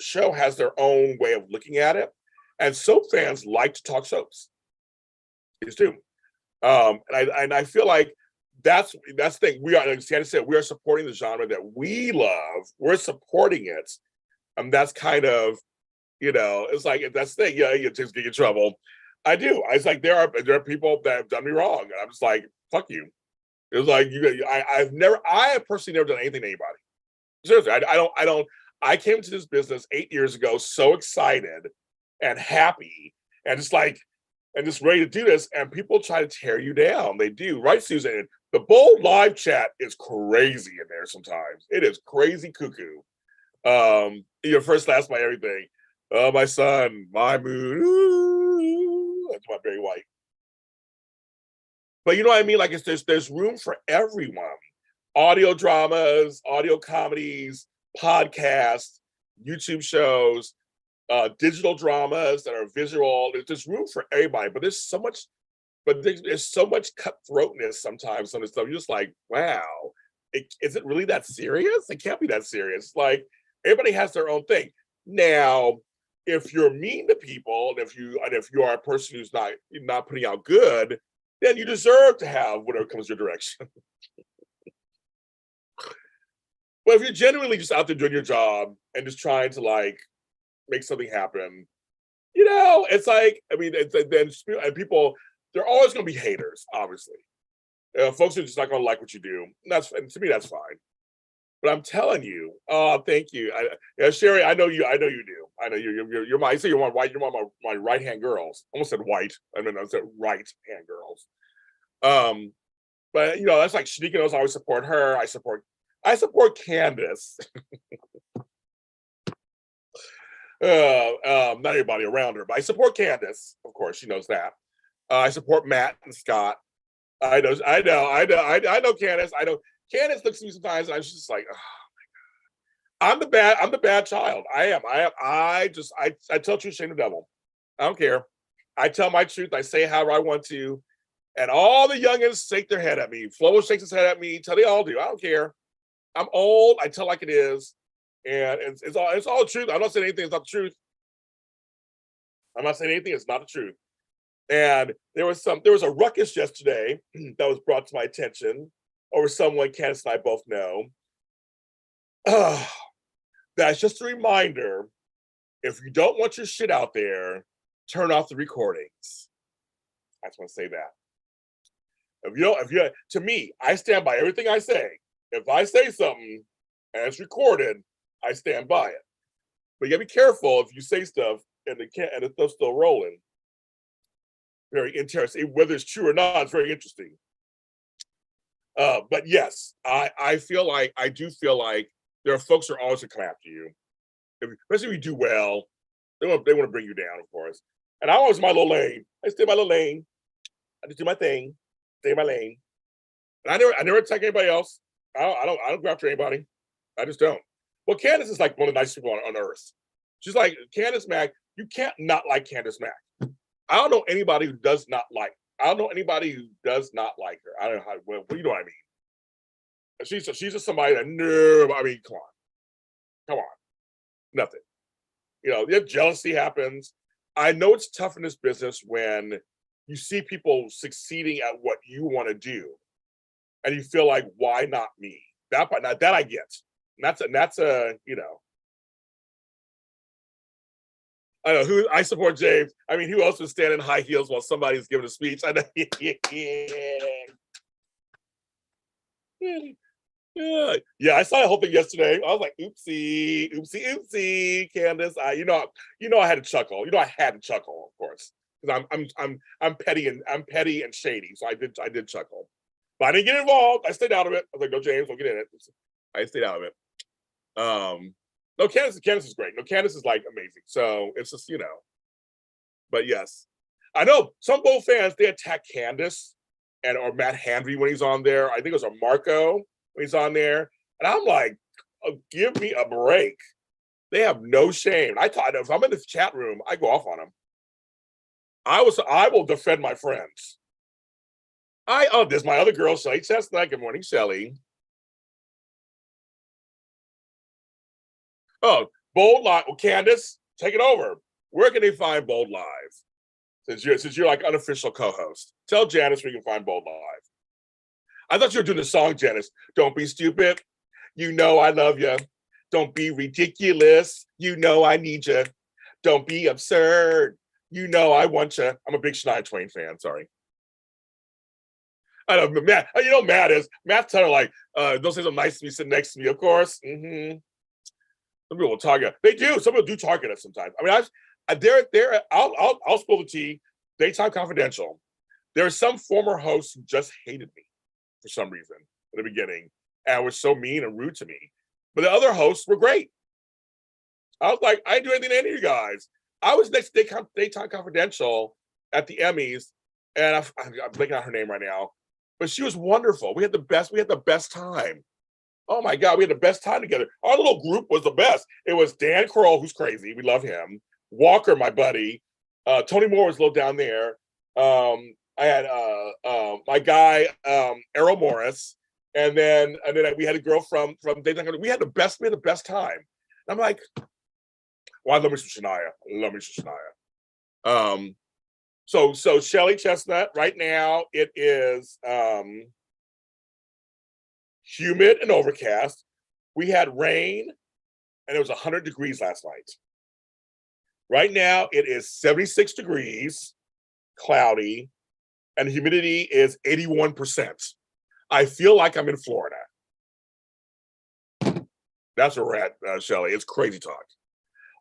show has their own way of looking at it. And soap fans like to talk soaps. These do. And I feel like that's the thing. We are, like Sandy said, we are supporting the genre that we love. We're supporting it. And that's kind of, it's like, that's the thing. You just get in trouble. I do. It's like there are people that have done me wrong. And I'm just like, fuck you. It was like I have personally never done anything to anybody. Seriously, I came to this business 8 years ago so excited and happy and just ready to do this, and people try to tear you down. They do, right, Susan? The Bold live chat is crazy in there sometimes. It is crazy cuckoo. Your first, last, my everything. Oh, my son, my moon. Ooh, that's my Barry White. But you know what I mean? Like there's room for everyone. Audio dramas, audio comedies, podcasts, YouTube shows, digital dramas that are visual. There's room for everybody, but there's so much cutthroatness sometimes on this stuff. You're just like, wow, is it really that serious? It can't be that serious. Like, everybody has their own thing. Now, if you're mean to people, and if you are a person who's not putting out good, then you deserve to have whatever comes your direction. But if you're genuinely just out there doing your job and just trying to make something happen, it's like, I mean, and people, they're always going to be haters, obviously. Folks are just not going to like what you do. And to me, that's fine. But I'm telling you, thank you, Sherry. I know you do. I know you're my. I say you're one of my right hand girls. Almost said white. I said right hand girls. But that's like Shanika knows I always support her. I support Candace. Not everybody around her, but I support Candace. Of course, she knows that. I support Matt and Scott. I know Candace. I know Candace looks at me sometimes, and I'm just like, oh my God. I'm the bad child. I am. I tell truth, shame the devil. I don't care. I tell my truth. I say however I want to, and all the youngins shake their head at me. Flo shakes his head at me. They all do. I don't care. I'm old. I tell like it is, and it's all the truth. I'm not saying anything that's not the truth. I'm not saying anything that's not the truth. And there was a ruckus yesterday that was brought to my attention over someone Candace and I both know. That's just a reminder if you don't want your shit out there, turn off the recordings. I just want to say that. To me, I stand by everything I say. If I say something and it's recorded, I stand by it. But you gotta be careful if you say stuff and the stuff's still rolling. Very interesting. Whether it's true or not, it's very interesting. But yes, I do feel like there are folks who are always gonna come after you. Especially if you do well, they want to bring you down, of course. And I always in my little lane. I stay in my little lane. I just do my thing, stay in my lane. And I never attack anybody else. I don't go after anybody. I just don't. Well, Candace is like one of the nicest people on earth. She's like, Candace Mack, you can't not like Candace Mack. I don't know anybody who does not like. I don't know anybody who does not like her. I don't know how. Well, you know what I mean. She's just somebody that no. I mean, come on, nothing. You know, the jealousy happens. I know it's tough in this business when you see people succeeding at what you want to do, and you feel like, why not me? That I get. And that's a you know. I know who I support James. I mean, who else would stand in high heels while somebody's giving a speech? I know. Yeah, I saw the whole thing yesterday. I was like, oopsie, Candace. I had to chuckle. I had to chuckle, of course, because I'm petty and shady. So I did chuckle, but I didn't get involved. I stayed out of it. I was like, no, James, don't get in it. I stayed out of it. No, Candace is great. No, Candace is like amazing. So it's just, but yes, I know some Bull fans, they attack Candace or Matt Handry when he's on there. I think it was a Marco when he's on there. And I'm like, oh, give me a break. They have no shame. I thought if I'm in this chat room, I go off on them. I will defend my friends. There's my other girl, Shelly Chestnut. Good morning, Shelly. Oh, Bold Live. Well, Candace, take it over. Where can they find Bold Live? Since you're like unofficial co-host, tell Janice where you can find Bold Live. I thought you were doing the song, Janice. Don't be stupid. You know I love you. Don't be ridiculous. You know I need you. Don't be absurd. You know I want you. I'm a big Shania Twain fan. Sorry. I know Matt. You know Matt's kind of like don't say something nice to me, sit next to me, of course. Mm-hmm. Some people will target. They do. Some people do target us sometimes. I mean, I'll spill the tea. Daytime Confidential. There are some former hosts who just hated me for some reason in the beginning and were so mean and rude to me. But the other hosts were great. I was like, I didn't do anything to any of you guys. I was next to Daytime Confidential at the Emmys, and I'm blanking out her name right now, but she was wonderful. We had the best time. Oh my God, we had the best time together. Our little group was the best. It was Dan Kroll, who's crazy. We love him. Walker, my buddy. Tony Moore was a little down there. I had my guy, Errol Morris. And then we had a girl from Daytime. We had the best time. And I'm like, well, I love me some Shania. So Shelly Chestnut, right now it is humid and overcast. We had rain and it was 100 degrees last night. Right now it is 76 degrees, cloudy, and humidity is 81%. I feel like I'm in Florida. That's a rat, Shelly. It's crazy talk.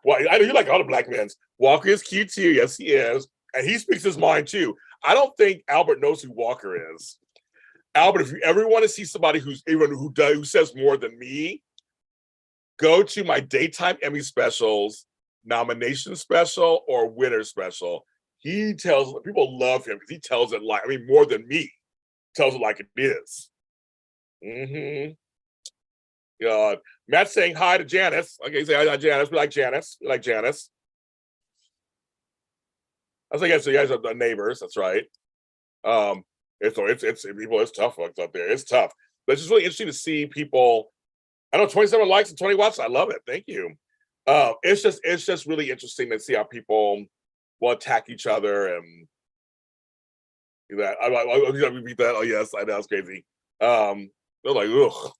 Well, I know you like all the black men. Walker is cute too. Yes, he is. And he speaks his mind too. I don't think Albert knows who Walker is. Albert, if you ever want to see somebody who says more than me, go to my daytime Emmy specials, nomination special, or winner special. People love him because he tells it more than me. Tells it like it is. Mm-hmm. Matt's saying hi to Janice. Okay, say hi to Janice. We like Janice. I was like, so you guys are neighbors. That's right. It's tough out there. It's tough. But it's just really interesting to see people. I know 27 likes and 20 watts. I love it. Thank you. It's just really interesting to see how people will attack each other and that. I repeat that. Oh yes, I know it's crazy. They're like, ugh.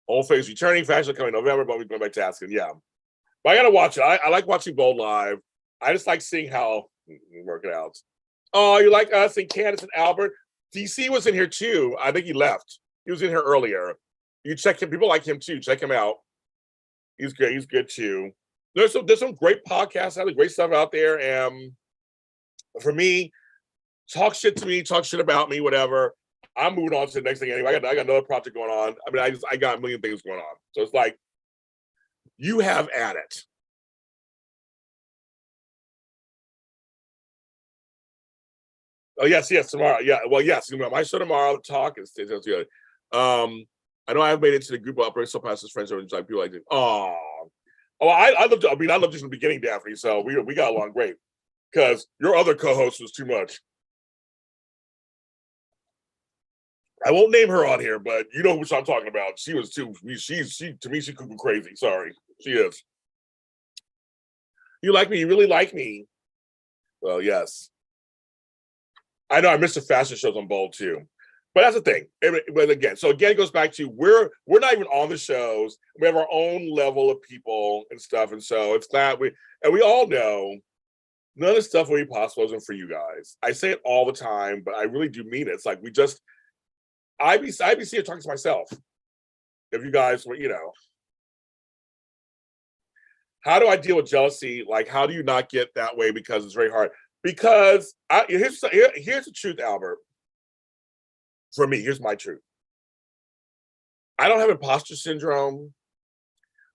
Old Face returning, fashion coming November, but we're going back to asking. Yeah. But I gotta watch it. I like watching Bold live. I just like seeing how work it out. Oh, you like us and Candace and Albert? DC was in here too. I think he left. He was in here earlier. You check him. People like him too. Check him out. He's good. He's good too. There's some great podcasts out there, great stuff out there. And for me, talk shit to me, talk shit about me, whatever. I'm moving on to the next thing anyway. I got another project going on. I mean, I got a million things going on. So it's like, you have at it. Oh yes, tomorrow. Yeah, well, yes, my show tomorrow. Talk is good. I know I have made it to the group of Operation Soul Pastors friends, and like people like, I loved. I mean, I loved you in the beginning, Daphne. So we got along great because your other co-host was too much. I won't name her on here, but you know who I'm talking about. She was too. She to me, she's cuckoo crazy. Sorry, she is. You like me? You really like me? Well, yes. I know I missed the fashion shows on Bold too, but that's the thing. But again, it goes back to we're not even on the shows. We have our own level of people and stuff, and so it's glad we all know none of the stuff will be possible isn't for you guys. I say it all the time, but I really do mean it. It's like I'd be here talking to myself. If you guys were, how do I deal with jealousy? Like, how do you not get that way? Because it's very hard. Because here's the truth, Albert. For me, here's my truth. I don't have imposter syndrome.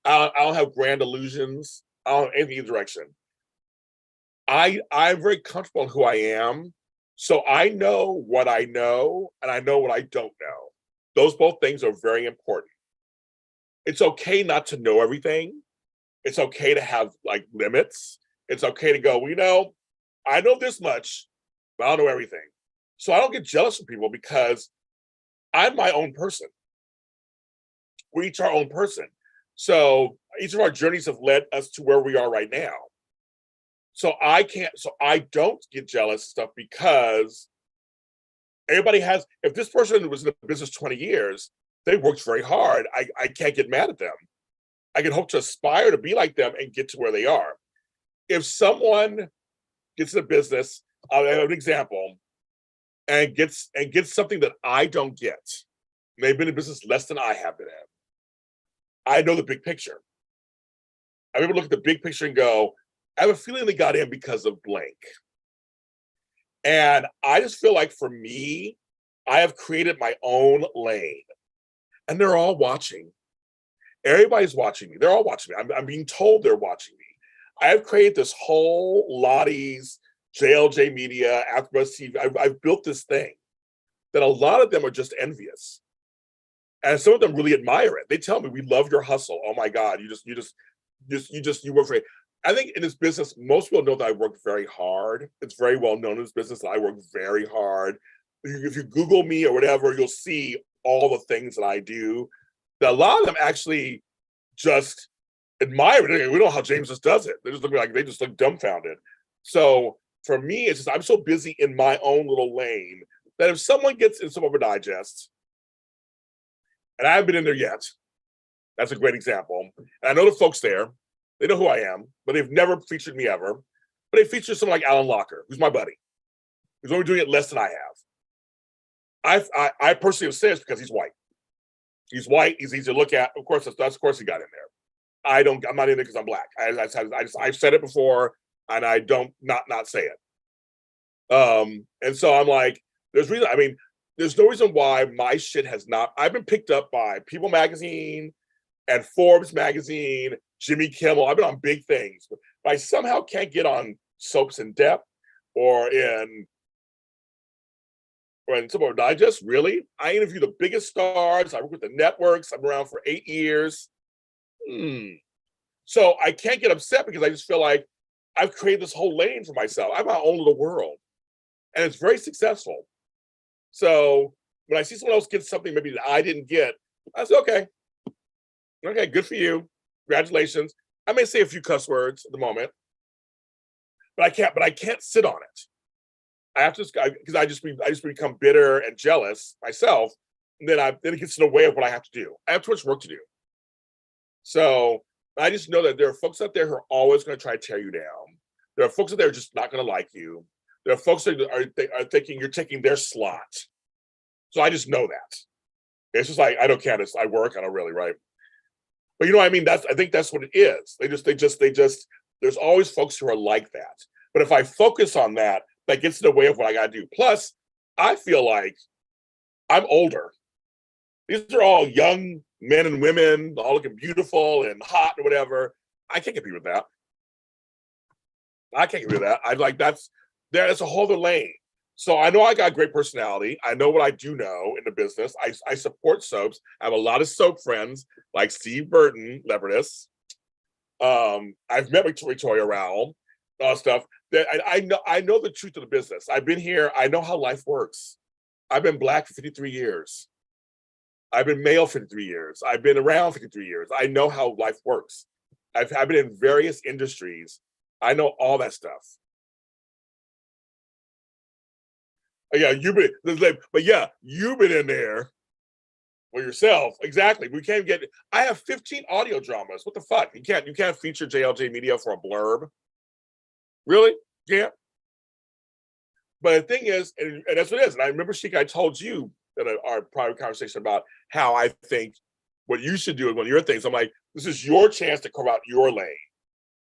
I don't have grand illusions. I don't have anything in direction. I'm very comfortable in who I am. So I know what I know, and I know what I don't know. Those both things are very important. It's okay not to know everything. It's okay to have like limits. It's okay to go, I know this much, but I don't know everything. So I don't get jealous of people because I'm my own person. We're each our own person. So each of our journeys have led us to where we are right now. So I don't get jealous stuff because everybody has, if this person was in the business 20 years, they worked very hard. I can't get mad at them. I can hope to aspire to be like them and get to where they are. If someone gets in a business, I'll have an example, and gets something that I don't get, they've been in business less than I have been in. I know the big picture. I'm able to look at the big picture and go, I have a feeling they got in because of blank. And I just feel like for me, I have created my own lane. And they're all watching. Everybody's watching me. They're all watching me. I'm being told they're watching me. I have created this whole Lottie's, JLJ Media, AfterBuzz TV. I've built this thing that a lot of them are just envious. And some of them really admire it. They tell me, we love your hustle. Oh my God, you work for it. I think in this business, most people know that I work very hard. It's very well known in this business that I work very hard. If you Google me or whatever, you'll see all the things that I do. That a lot of them actually just admire it. We don't know how James just does it. They just look dumbfounded. So for me, it's just I'm so busy in my own little lane that if someone gets in some of a digest, and I haven't been in there yet, that's a great example. And I know the folks there. They know who I am, but they've never featured me ever. But they feature someone like Alan Locker, who's my buddy. He's only doing it less than I have. I personally have said it's because he's white. He's white. He's easy to look at. Of course, of course he got in there. I'm not in there because I'm black. I've said it before, and I don't not say it. And so I'm like, there's no reason why my shit has not. I've been picked up by People Magazine and Forbes Magazine, Jimmy Kimmel. I've been on big things, but I somehow can't get on Soaps in Depth or in some of our digest. Really, I interview the biggest stars. I work with the networks. I'm around for 8 years. So I can't get upset because I just feel like I've created this whole lane for myself. I have my own little world, and it's very successful. So when I see someone else get something maybe that I didn't get, I say, okay, good for you. Congratulations. I may say a few cuss words at the moment, but I can't sit on it. I have to, because I just become bitter and jealous myself. And then it gets in the way of what I have to do. I have too much work to do. So I just know that there are folks out there who are always going to try to tear you down. There are folks out there who are just not going to like you. There are folks that are thinking you're taking their slot. So I just know that. It's just like, I don't care. I work. I don't really, right? But you know what I mean? I think that's what it is. They just, there's always folks who are like that. But if I focus on that, that gets in the way of what I got to do. Plus, I feel like I'm older. These are all young men and women, all looking beautiful and hot or whatever. I can't compete with that. I can't compete with that. I like that's a whole other lane. So I know I got great personality. I know what I do know in the business. I support soaps. I have a lot of soap friends like Steve Burton, Levertis. I've met Victoria Rowell, stuff that I know the truth of the business. I've been here. I know how life works. I've been Black for 53 years. I've been male for 53 years. I've been around for 53 years. I know how life works. I've been in various industries. I know all that stuff. Yeah, you've been in there for yourself. Exactly. We can't get. I have 15 audio dramas. What the fuck? You can't feature JLJ Media for a blurb. Really? Yeah. But the thing is, and that's what it is. And I remember, Sheik, I told you in our private conversation about how I think what you should do is one of your things. I'm like, this is your chance to carve out your lane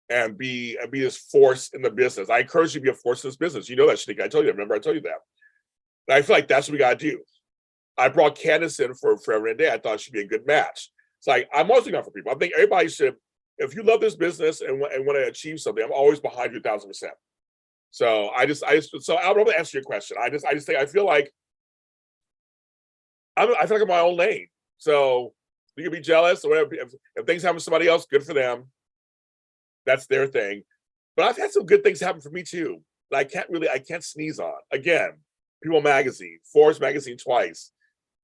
and be this force in the business. I encourage you to be a force in this business. You know that, Sheik. I told you that. Remember, I told you that. And I feel like that's what we got to do. I brought Candace in for Forever and a Day. I thought she'd be a good match. It's like, I'm always looking out for people. I think everybody should, if you love this business and want to achieve something, I'm always behind you 1,000%. So so I'll probably answer your question. I just think, I feel like I feel like I'm my own lane. So you can be jealous or whatever. If things happen to somebody else, good for them. That's their thing. But I've had some good things happen for me too. I can't sneeze on. Again, People Magazine, Forbes Magazine twice,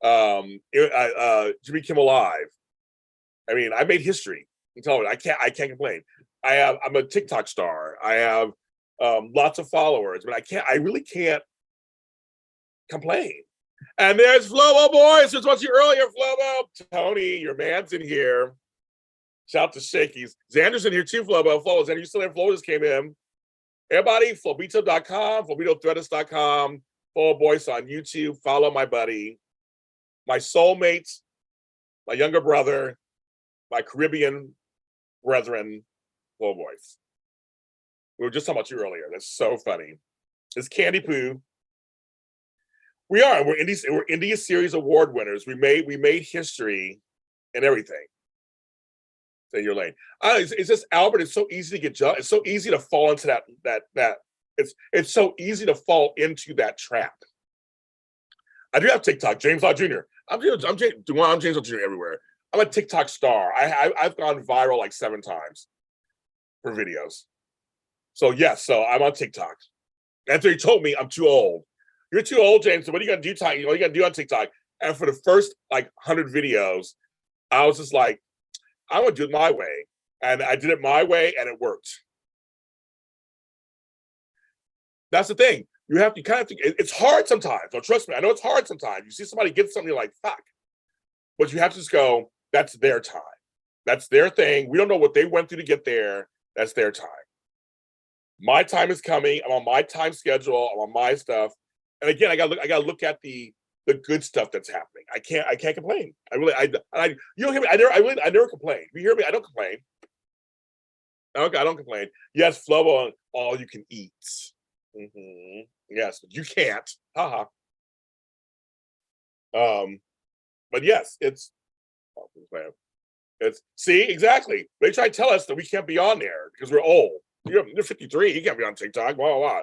Jimmy Kimmel Live. I mean, I made history. I'm telling you, I can't complain. I'm a TikTok star. I have lots of followers, but I really can't complain. And there's Flobo Boys, who was you earlier, Flobo. Tony, your man's in here. Shout out to Shakies. Xander's in here too, Flobo. Xander, you still there? Flo just came in. Everybody, Flobito.com, FlobitoThreadless.com, Flobo Boys on YouTube. Follow my buddy, my soulmate, my younger brother, my Caribbean brethren, Flobo Boys. We were just talking about you earlier. That's so funny. It's Candy Poo. We're India Series Award winners. We made history and everything. In your lane. It's just, Albert, it's so easy to get jealous. It's so easy to fall into that. It's so easy to fall into that trap. I do have TikTok, James Lott Jr. I'm James Lott Jr. everywhere. I'm a TikTok star. I've gone viral like 7 times for videos. So yes, so I'm on TikTok. Anthony told me I'm too old. You're too old, James. So what are you gonna do? What are you gonna do on TikTok? And for the first like 100 videos, I was just like, I would do it my way. And I did it my way and it worked. That's the thing. You kind of have to, it's hard sometimes. Don't trust me. I know it's hard sometimes. You see somebody get something, you're like, fuck. But you have to just go, that's their time. That's their thing. We don't know what they went through to get there. That's their time. My time is coming. I'm on my time schedule. I'm on my stuff. And again, I gotta look at the good stuff that's happening. I can't complain. You don't hear me. I never complain. You hear me? I don't complain. Okay, I don't complain. Yes, Flobo on all you can eat. Mm-hmm. Yes, but you can't. Haha. But yes, it's see, exactly. They try to tell us that we can't be on there because we're old. You're 53. You can't be on TikTok. Blah, blah, blah.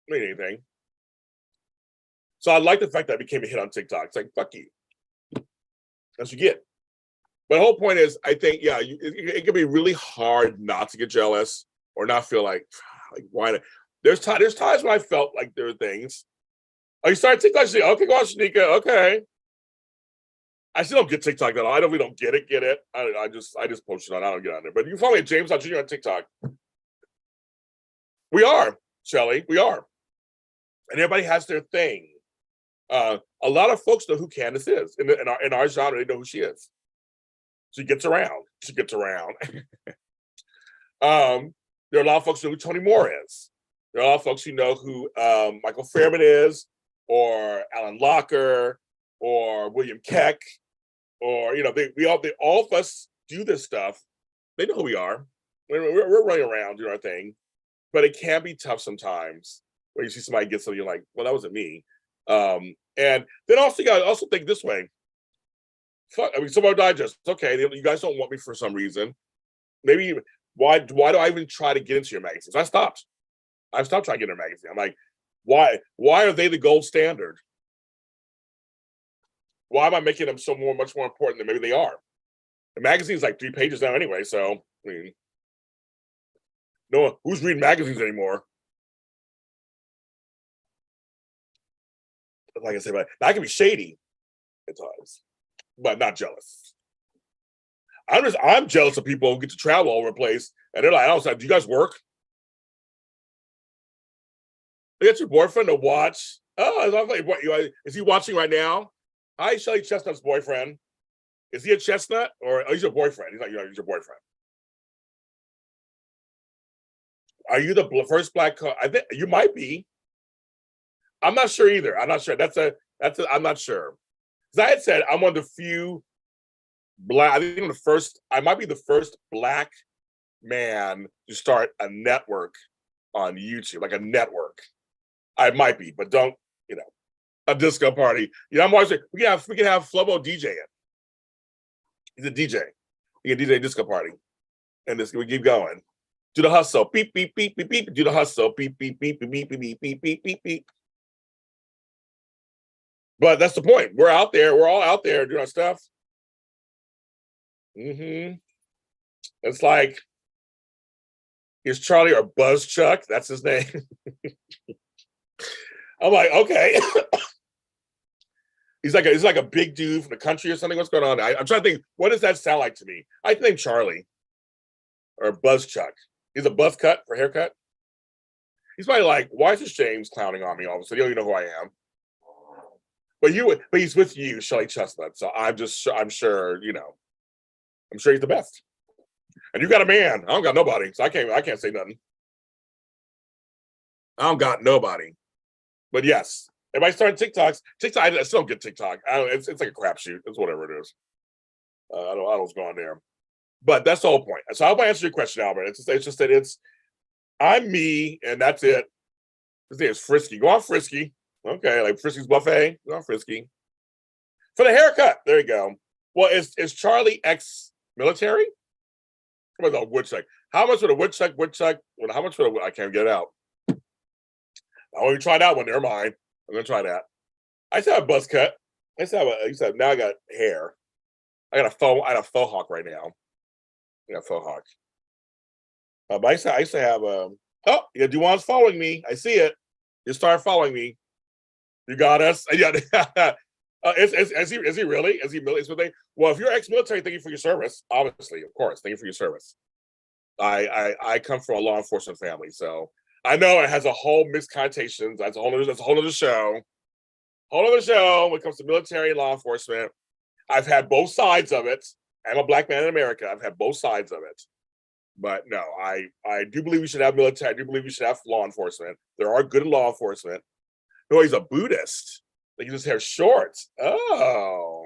Mean anything. So I like the fact that I became a hit on TikTok. It's like, fuck you. That's what you get. But the whole point is, I think, yeah, it can be really hard not to get jealous or not feel like why not? There's times when I felt like there were things. Oh, you started TikTok? Okay, go on, Shanika. Okay. I still don't get TikTok at all. I really don't get it. I just post it on. I don't get on there. But you can follow me at James Jr. on TikTok. We are, Shelly. We are. And everybody has their thing. A lot of folks know who Candace is in our genre. They know who she is. She gets around. she gets around. There are a lot of folks who know who Tony Moore is. There are a lot of folks who know who Michael Fairman is, or Alan Locker, or William Keck, or all of us do this stuff. They know who we are. We're running around doing our thing, but it can be tough sometimes when you see somebody get something, you're like, well, that wasn't me. And then also, you gotta also think this way. Fuck, I mean, Somewhere Digest. Okay, you guys don't want me for some reason. Maybe why do I even try to get into your magazines? I've stopped trying to get in their magazine. I'm like, why are they the gold standard? Why am I making them much more important than maybe they are? The magazine's like 3 pages now anyway, so I mean, no one who's reading magazines anymore. Like I said, but I can be shady at times, but not jealous. I'm jealous of people who get to travel all over the place, and they're like, "I was like, do you guys work? You got your boyfriend to watch? Oh, is he watching right now? Hi, Shelly Chestnut's boyfriend. Is he a chestnut or he's your boyfriend? He's like, he's your boyfriend. Are you the first black? I think you might be. I'm not sure either. I'm not sure. I'm not sure. Because I had said I'm one of the few black. I think I might be the first black man to start a network on YouTube, like a network. I might be, but don't, a disco party. I'm always saying we can have Flobo DJ in. He's a DJ. He can DJ a disco party. And we keep going. Do the hustle. Beep, beep, beep, beep, beep. Do the hustle. Beep, beep, beep, beep, beep, beep, beep, beep, beep, beep. But that's the point. We're out there. We're all out there doing our stuff. It's like, is Charlie or Buzz Chuck? That's his name. I'm like, okay. He's like a big dude from the country or something. What's going on? I'm trying to think. What does that sound like to me? I think Charlie or Buzz Chuck. He's a buzz cut for haircut. He's probably like, why is this James clowning on me all of a sudden? You don't even know who I am. But he's with you, Shelly Chestnut. So I'm sure, I'm sure he's the best. And you got a man. I don't got nobody, so I can't say nothing. I don't got nobody. But yes, if I start TikToks, I still don't get TikTok. It's like a crapshoot. It's whatever it is. I don't know what's going on there. But that's the whole point. So I hope I answered your question, Albert. It's just that I'm me, and that's it. His name is Frisky. Go on, Frisky. Okay, like Frisky's Buffet. Go on, Frisky. For the haircut, there you go. Well, is Charlie ex-military? Come on, the woodchuck. How much would a woodchuck? How much would I can't get it out. I want to try that one. Never mind. I'm gonna try that. I used to have a buzz cut. Now I got hair. I had a faux hawk right now. I got a faux hawk. But I used to have Duan's following me. I see it. You start following me. You got us. Yeah. Is he really? Is he really? Well, if you're ex-military, thank you for your service. Obviously, of course, thank you for your service. I come from a law enforcement family, so I know it has a whole mixed connotations. That's a whole other show. Whole other show when it comes to military and law enforcement. I've had both sides of it. I'm a black man in America. I've had both sides of it. But no, I do believe we should have military. I do believe we should have law enforcement. There are good law enforcement. No, he's a Buddhist. Like his hair short. Oh,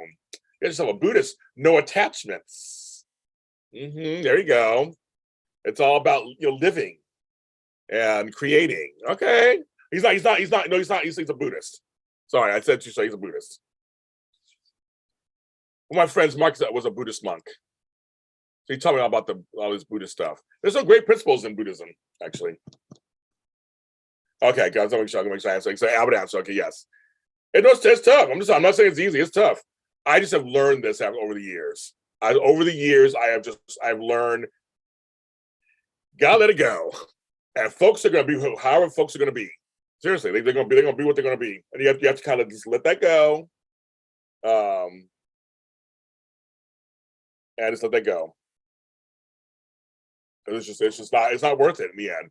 you just have a Buddhist. No attachments. There you go. It's all about living and creating. Okay. He's not. No, he's not. He's a Buddhist. Sorry, I said he's a Buddhist. One of my friends, Mark, was a Buddhist monk. So he told me about all this Buddhist stuff. There's some great principles in Buddhism, actually. Okay, guys, I'll make sure I answer. So Albert answer. Okay, yes. It's tough. I'm not saying it's easy. It's tough. I just have learned this over the years. I've learned, gotta let it go. And folks are gonna be however folks are gonna be. Seriously, they're gonna be what they're gonna be. And you have to kind of just let that go. And just let that go. It's not worth it in the end.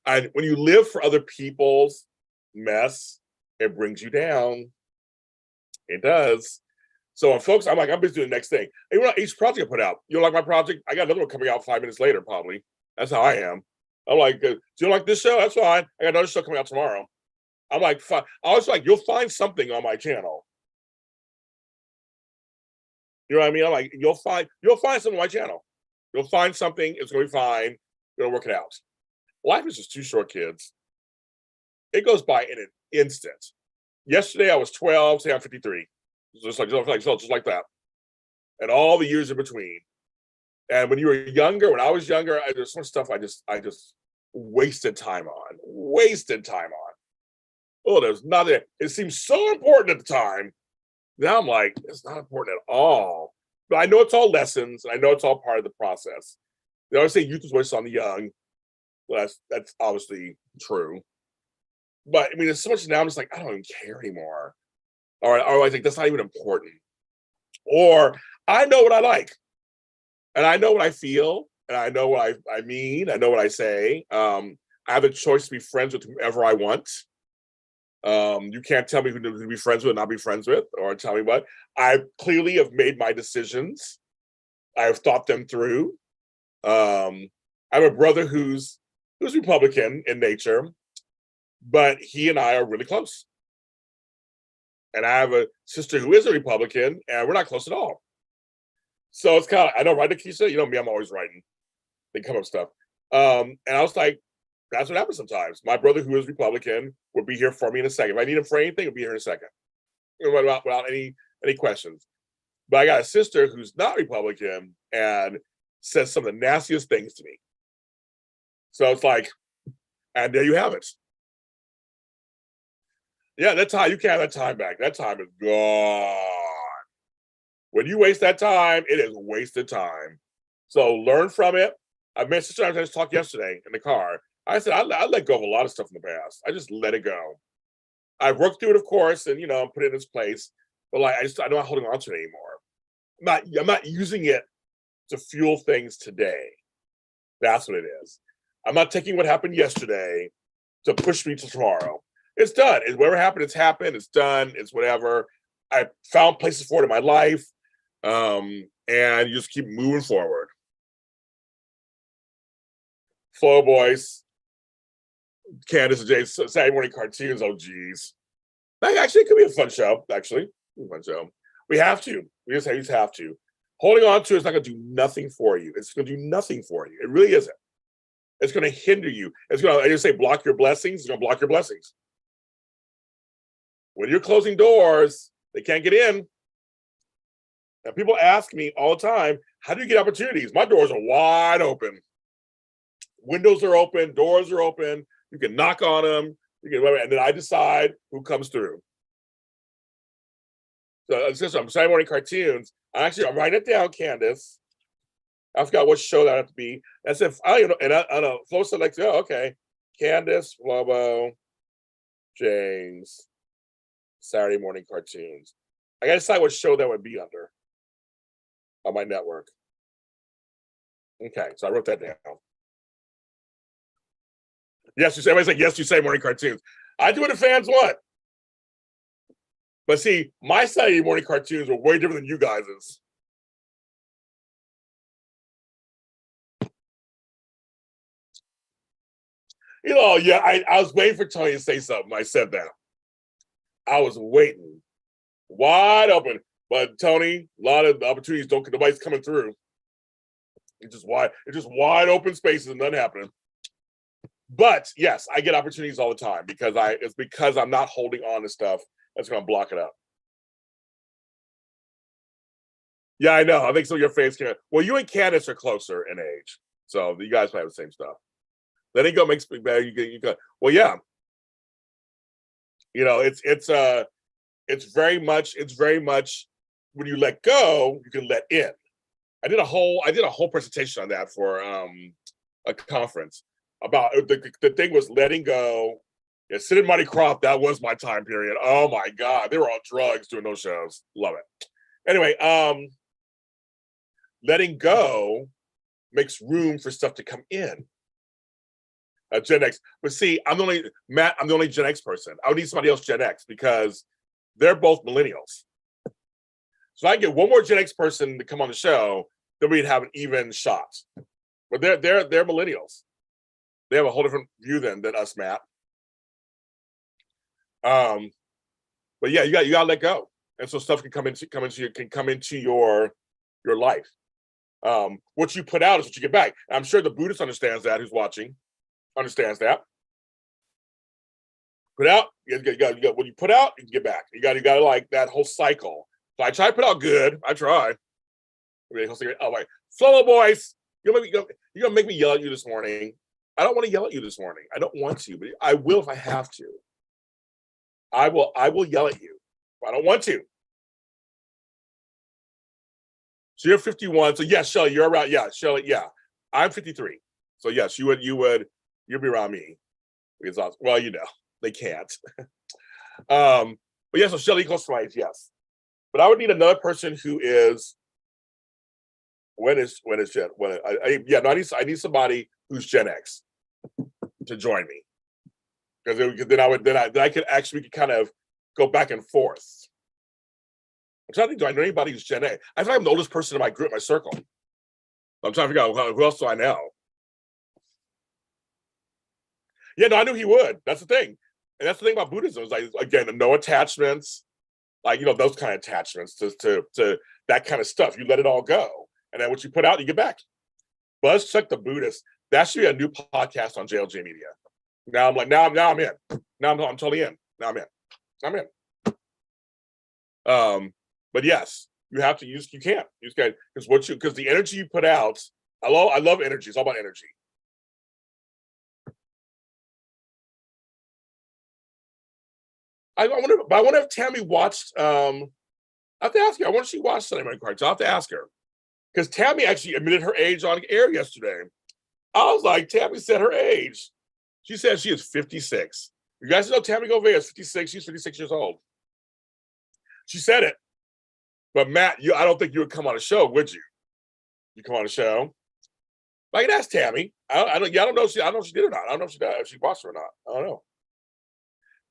And when you live for other people's mess, it brings you down. It does. So folks, I'm like, I'm busy doing the next thing. Hey, you know, each project I put out, you don't like my project? I got another one coming out 5 minutes later, probably. That's how I am. I'm like, do you like this show? That's fine. I got another show coming out tomorrow. I'm like, fine. I was like, you'll find something on my channel. You know what I mean? I'm like, you'll find something on my channel. You'll find something. It's gonna be fine. You're gonna work it out. Life is just too short, kids. It goes by in an instant. Yesterday I was 12. Today I'm 53. Just like that. And all the years in between. And when you were younger, when I was younger, there's some stuff I just wasted time on. Oh, there's nothing. It seems so important at the time. Now I'm like, it's not important at all. But I know it's all lessons. I know it's all part of the process. They always say youth is wasted on the young. Well, that's obviously true. But I mean, there's so much now. I'm just like, I don't even care anymore. Or I think that's not even important. Or I know what I like, and I know what I feel, and I know what I mean. I know what I say. I have a choice to be friends with whoever I want. You can't tell me who to be friends with and not be friends with, or tell me what. I clearly have made my decisions. I've thought them through. I have a brother who's Republican in nature, but he and I are really close. And I have a sister who is a Republican, and we're not close at all. So it's kind of, I know, right, Nikisha? You know me, I'm always writing. They come up stuff. And I was like, that's what happens sometimes. My brother, who is Republican, will be here for me in a second. If I need him for anything, he'll be here in a second, without any questions. But I got a sister who's not Republican and says some of the nastiest things to me. So it's like, and there you have it. Yeah, that time, you can't have that time back. That time is gone. When you waste that time, it is wasted time. So learn from it. I met sister, I just talked yesterday in the car. I said, I let go of a lot of stuff in the past. I just let it go. I've worked through it, of course, and, put it in its place. But like, I'm not holding on to it anymore. I'm not using it to fuel things today. That's what it is. I'm not taking what happened yesterday to push me to tomorrow. It's done. It's whatever happened, it's happened. It's done. It's whatever. I found places for it in my life. And you just keep moving forward. Flow Boys, Candace and Jay, Saturday morning cartoons. Oh, geez. Actually, it could be a fun show. Actually, fun show. We have to. We just have to. Holding on to it's not going to do nothing for you. It's going to do nothing for you. It really isn't. It's going to hinder you. It's going to, I just say, block your blessings. It's going to block your blessings. When you're closing doors, they can't get in. And people ask me all the time, how do you get opportunities? My doors are wide open. Windows are open, doors are open. You can knock on them. And then I decide who comes through. So I'm Saturday morning cartoons. I'm writing it down, Candace. I forgot what show that had to be. As if I don't know. Flo selects. Oh, okay. Candace, Lobo, James, Saturday morning cartoons. I gotta decide what show that would be under on my network. Okay, so I wrote that down. Yes, you say. Everybody's like, yes, you say morning cartoons. I do what the fans want. But see, my Saturday morning cartoons were way different than you guys's. Yeah, I was waiting for Tony to say something. I said that. I was waiting. Wide open. But Tony, a lot of the opportunities nobody's coming through. It's just wide open spaces and nothing happening. But yes, I get opportunities all the time because I'm not holding on to stuff that's gonna block it up. Yeah, I know. I think some of your fans can. Well, you and Candace are closer in age. So you guys might have the same stuff. Letting go makes it better. You go. Well, yeah. It's very much when you let go, you can let in. I did a whole presentation on that for a conference about the thing was letting go. Yeah, Sid and Money Crop, that was my time period. Oh my God. They were on drugs doing those shows. Love it. Anyway, letting go makes room for stuff to come in. Gen X. But see, I'm the only Gen X person. I would need somebody else Gen X because they're both millennials. So I get one more Gen X person to come on the show, then we'd have an even shot. But they're millennials. They have a whole different view than us, Matt. But yeah, you got to let go, and so stuff can come into your life. What you put out is what you get back. I'm sure the Buddhist understands that. Who's watching understands that. Put out, you got what you put out, you can get back. You got to like that whole cycle. So I try to put out good. I try. Oh wait, Flomo boys, you're gonna make me yell at you this morning. I don't want to yell at you this morning. I don't want to, but I will if I have to. I will yell at you. I don't want to. So you're 51. So yes, Shelly, you're around. Yeah, Shelly, yeah. I'm 53. So yes, you'll be around me. Because well, they can't. But yeah, so Shelly equals twice, yes. But I would need another person who is I need somebody who's Gen X to join me. Because then I could actually kind of go back and forth. I'm trying to think, do I know anybody who's Gen X? I feel like I'm the oldest person in my group, my circle. I'm trying to figure out who else do I know. Yeah, no, I knew he would. That's the thing. And that's the thing about Buddhism is, like, again, no attachments, like, those kind of attachments to that kind of stuff. You let it all go. And then what you put out, you get back. Buzz Chuck the Buddhist. That should be a new podcast on JLJ Media. Now I'm in. Now I'm totally in. Now I'm in. But yes, you have to use. You can't because the energy you put out. I love energy. It's all about energy. I wonder if Tammy watched. I have to ask her. I wonder if she watched Sunday Morning Cards. I'll have to ask her because Tammy actually admitted her age on air yesterday. I was like, Tammy said her age. She said she is 56. You guys know Tammy Govea is 56. She's 56 years old. She said it. But Matt, I don't think you would come on a show, would you? You come on a show? I can ask Tammy. I don't know if she did or not. I don't know if she watched her or not. I don't know.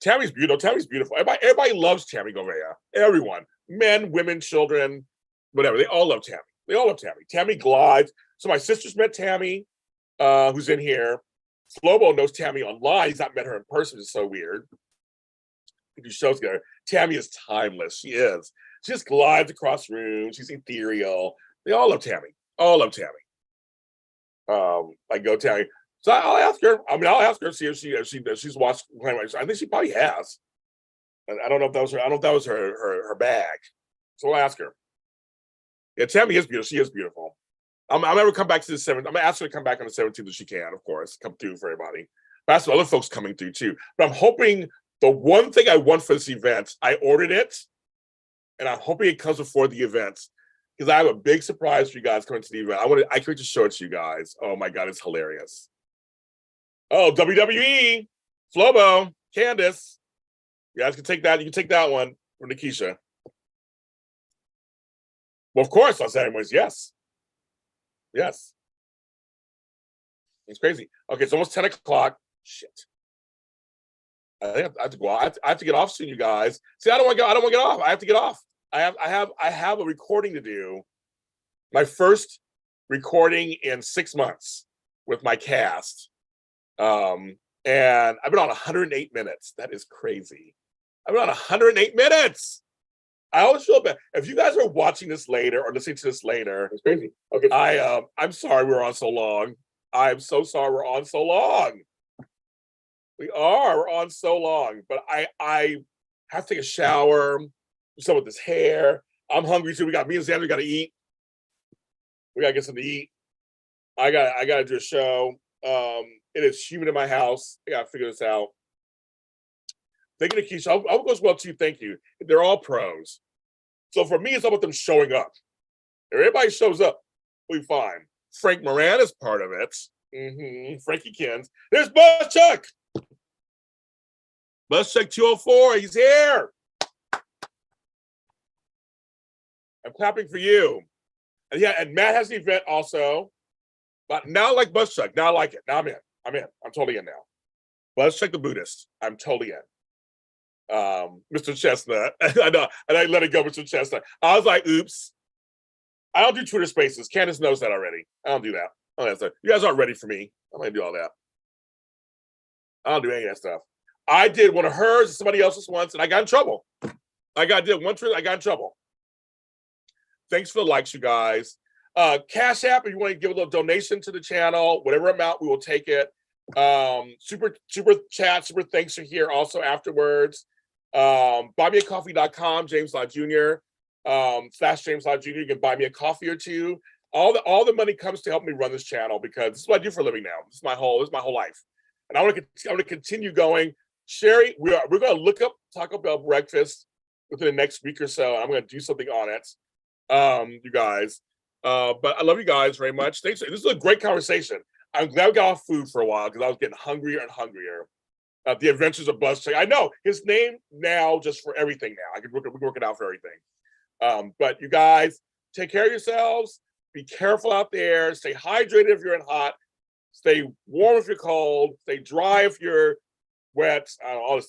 Tammy's beautiful. Tammy's beautiful. Everybody loves Tammy Govea. Everyone. Men, women, children, whatever. They all love Tammy. They all love Tammy. Tammy glides. So my sister's met Tammy, who's in here. Flobo knows Tammy online. He's not met her in person. It's so weird. We do shows together. Tammy is timeless. She is. She just glides across rooms. She's ethereal. They all love Tammy. All love Tammy. Go Tammy. So I'll ask her. I'll ask her see if she's watched. I think she probably has. I don't know if that was her. I don't know if that was her bag. So I'll ask her. Yeah, Tammy is beautiful. She is beautiful. I'm ever come back to the 7th. I'm gonna ask her to come back on the 17th if she can, of course. Come through for everybody. But that's other folks coming through too. But I'm hoping the one thing I want for this event, I ordered it, and I'm hoping it comes before the event because I have a big surprise for you guys coming to the event. I can't wait to show it to you guys. Oh my God, it's hilarious. Oh, WWE, Flobo, Candace. You guys can take that. You can take that one from Nikisha. Well, of course, on Saturday mornings, yes. Yes. It's crazy. Okay, it's almost 10 o'clock. Shit. I think I have to go off. I have to get off soon, you guys. See, I don't want to get off. I have to get off. I have a recording to do. My first recording in 6 months with my cast. And I've been on 108 minutes. That is crazy. I've been on 108 minutes. I always feel bad. If you guys are watching this later or listening to this later, it's crazy. Okay. I'm sorry we're on so long. I'm so sorry we're on so long. We're on so long. But I have to take a shower, do something with this hair. I'm hungry too. Me and Xander gotta eat. We gotta get something to eat. I gotta do a show. It is humid in my house. I gotta figure this out. Thank you, Keisha. I hope it goes well too. Thank you. They're all pros. So for me, it's all about them showing up. If everybody shows up, we'll be fine. Frank Moran is part of it. Frankie Kins. There's Buzz Chuck. Buzz Chuck 204. He's here. I'm clapping for you. And yeah, and Matt has an event also. But now I like Buzz Chuck. Now I like it. Now I'm in. I'm totally in now. Buzz Chuck the Buddhist. I'm totally in. Mr. Chestnut. I know, and I let it go, Mr. Chestnut. I was like, oops. I don't do Twitter Spaces. Candace knows that already. I don't do that. You guys aren't ready for me. I'm gonna do all that. I don't do any of that stuff. I did one of hers and somebody else's once, and I got in trouble. Did one Twitter, I got in trouble. Thanks for the likes, you guys. Cash App, if you want to give a little donation to the channel, whatever amount, we will take it. Super chat, super thanks are here also afterwards. Buymeacoffee.com, James Lott Jr. / James Lott Jr. You can buy me a coffee or two. All the money comes to help me run this channel because this is what I do for a living now. This is my whole life, and I want to continue going. Sherry, we're going to look up Taco Bell breakfast within the next week or so. I'm going to do something on it, you guys. But I love you guys very much. Thanks. This is a great conversation. I'm glad we got off food for a while because I was getting hungrier and hungrier. The Adventures of Buzz Check. I know his name now just for everything now. We can work it out for everything. But you guys, take care of yourselves. Be careful out there. Stay hydrated if you're in hot. Stay warm if you're cold. Stay dry if you're wet. All this stuff.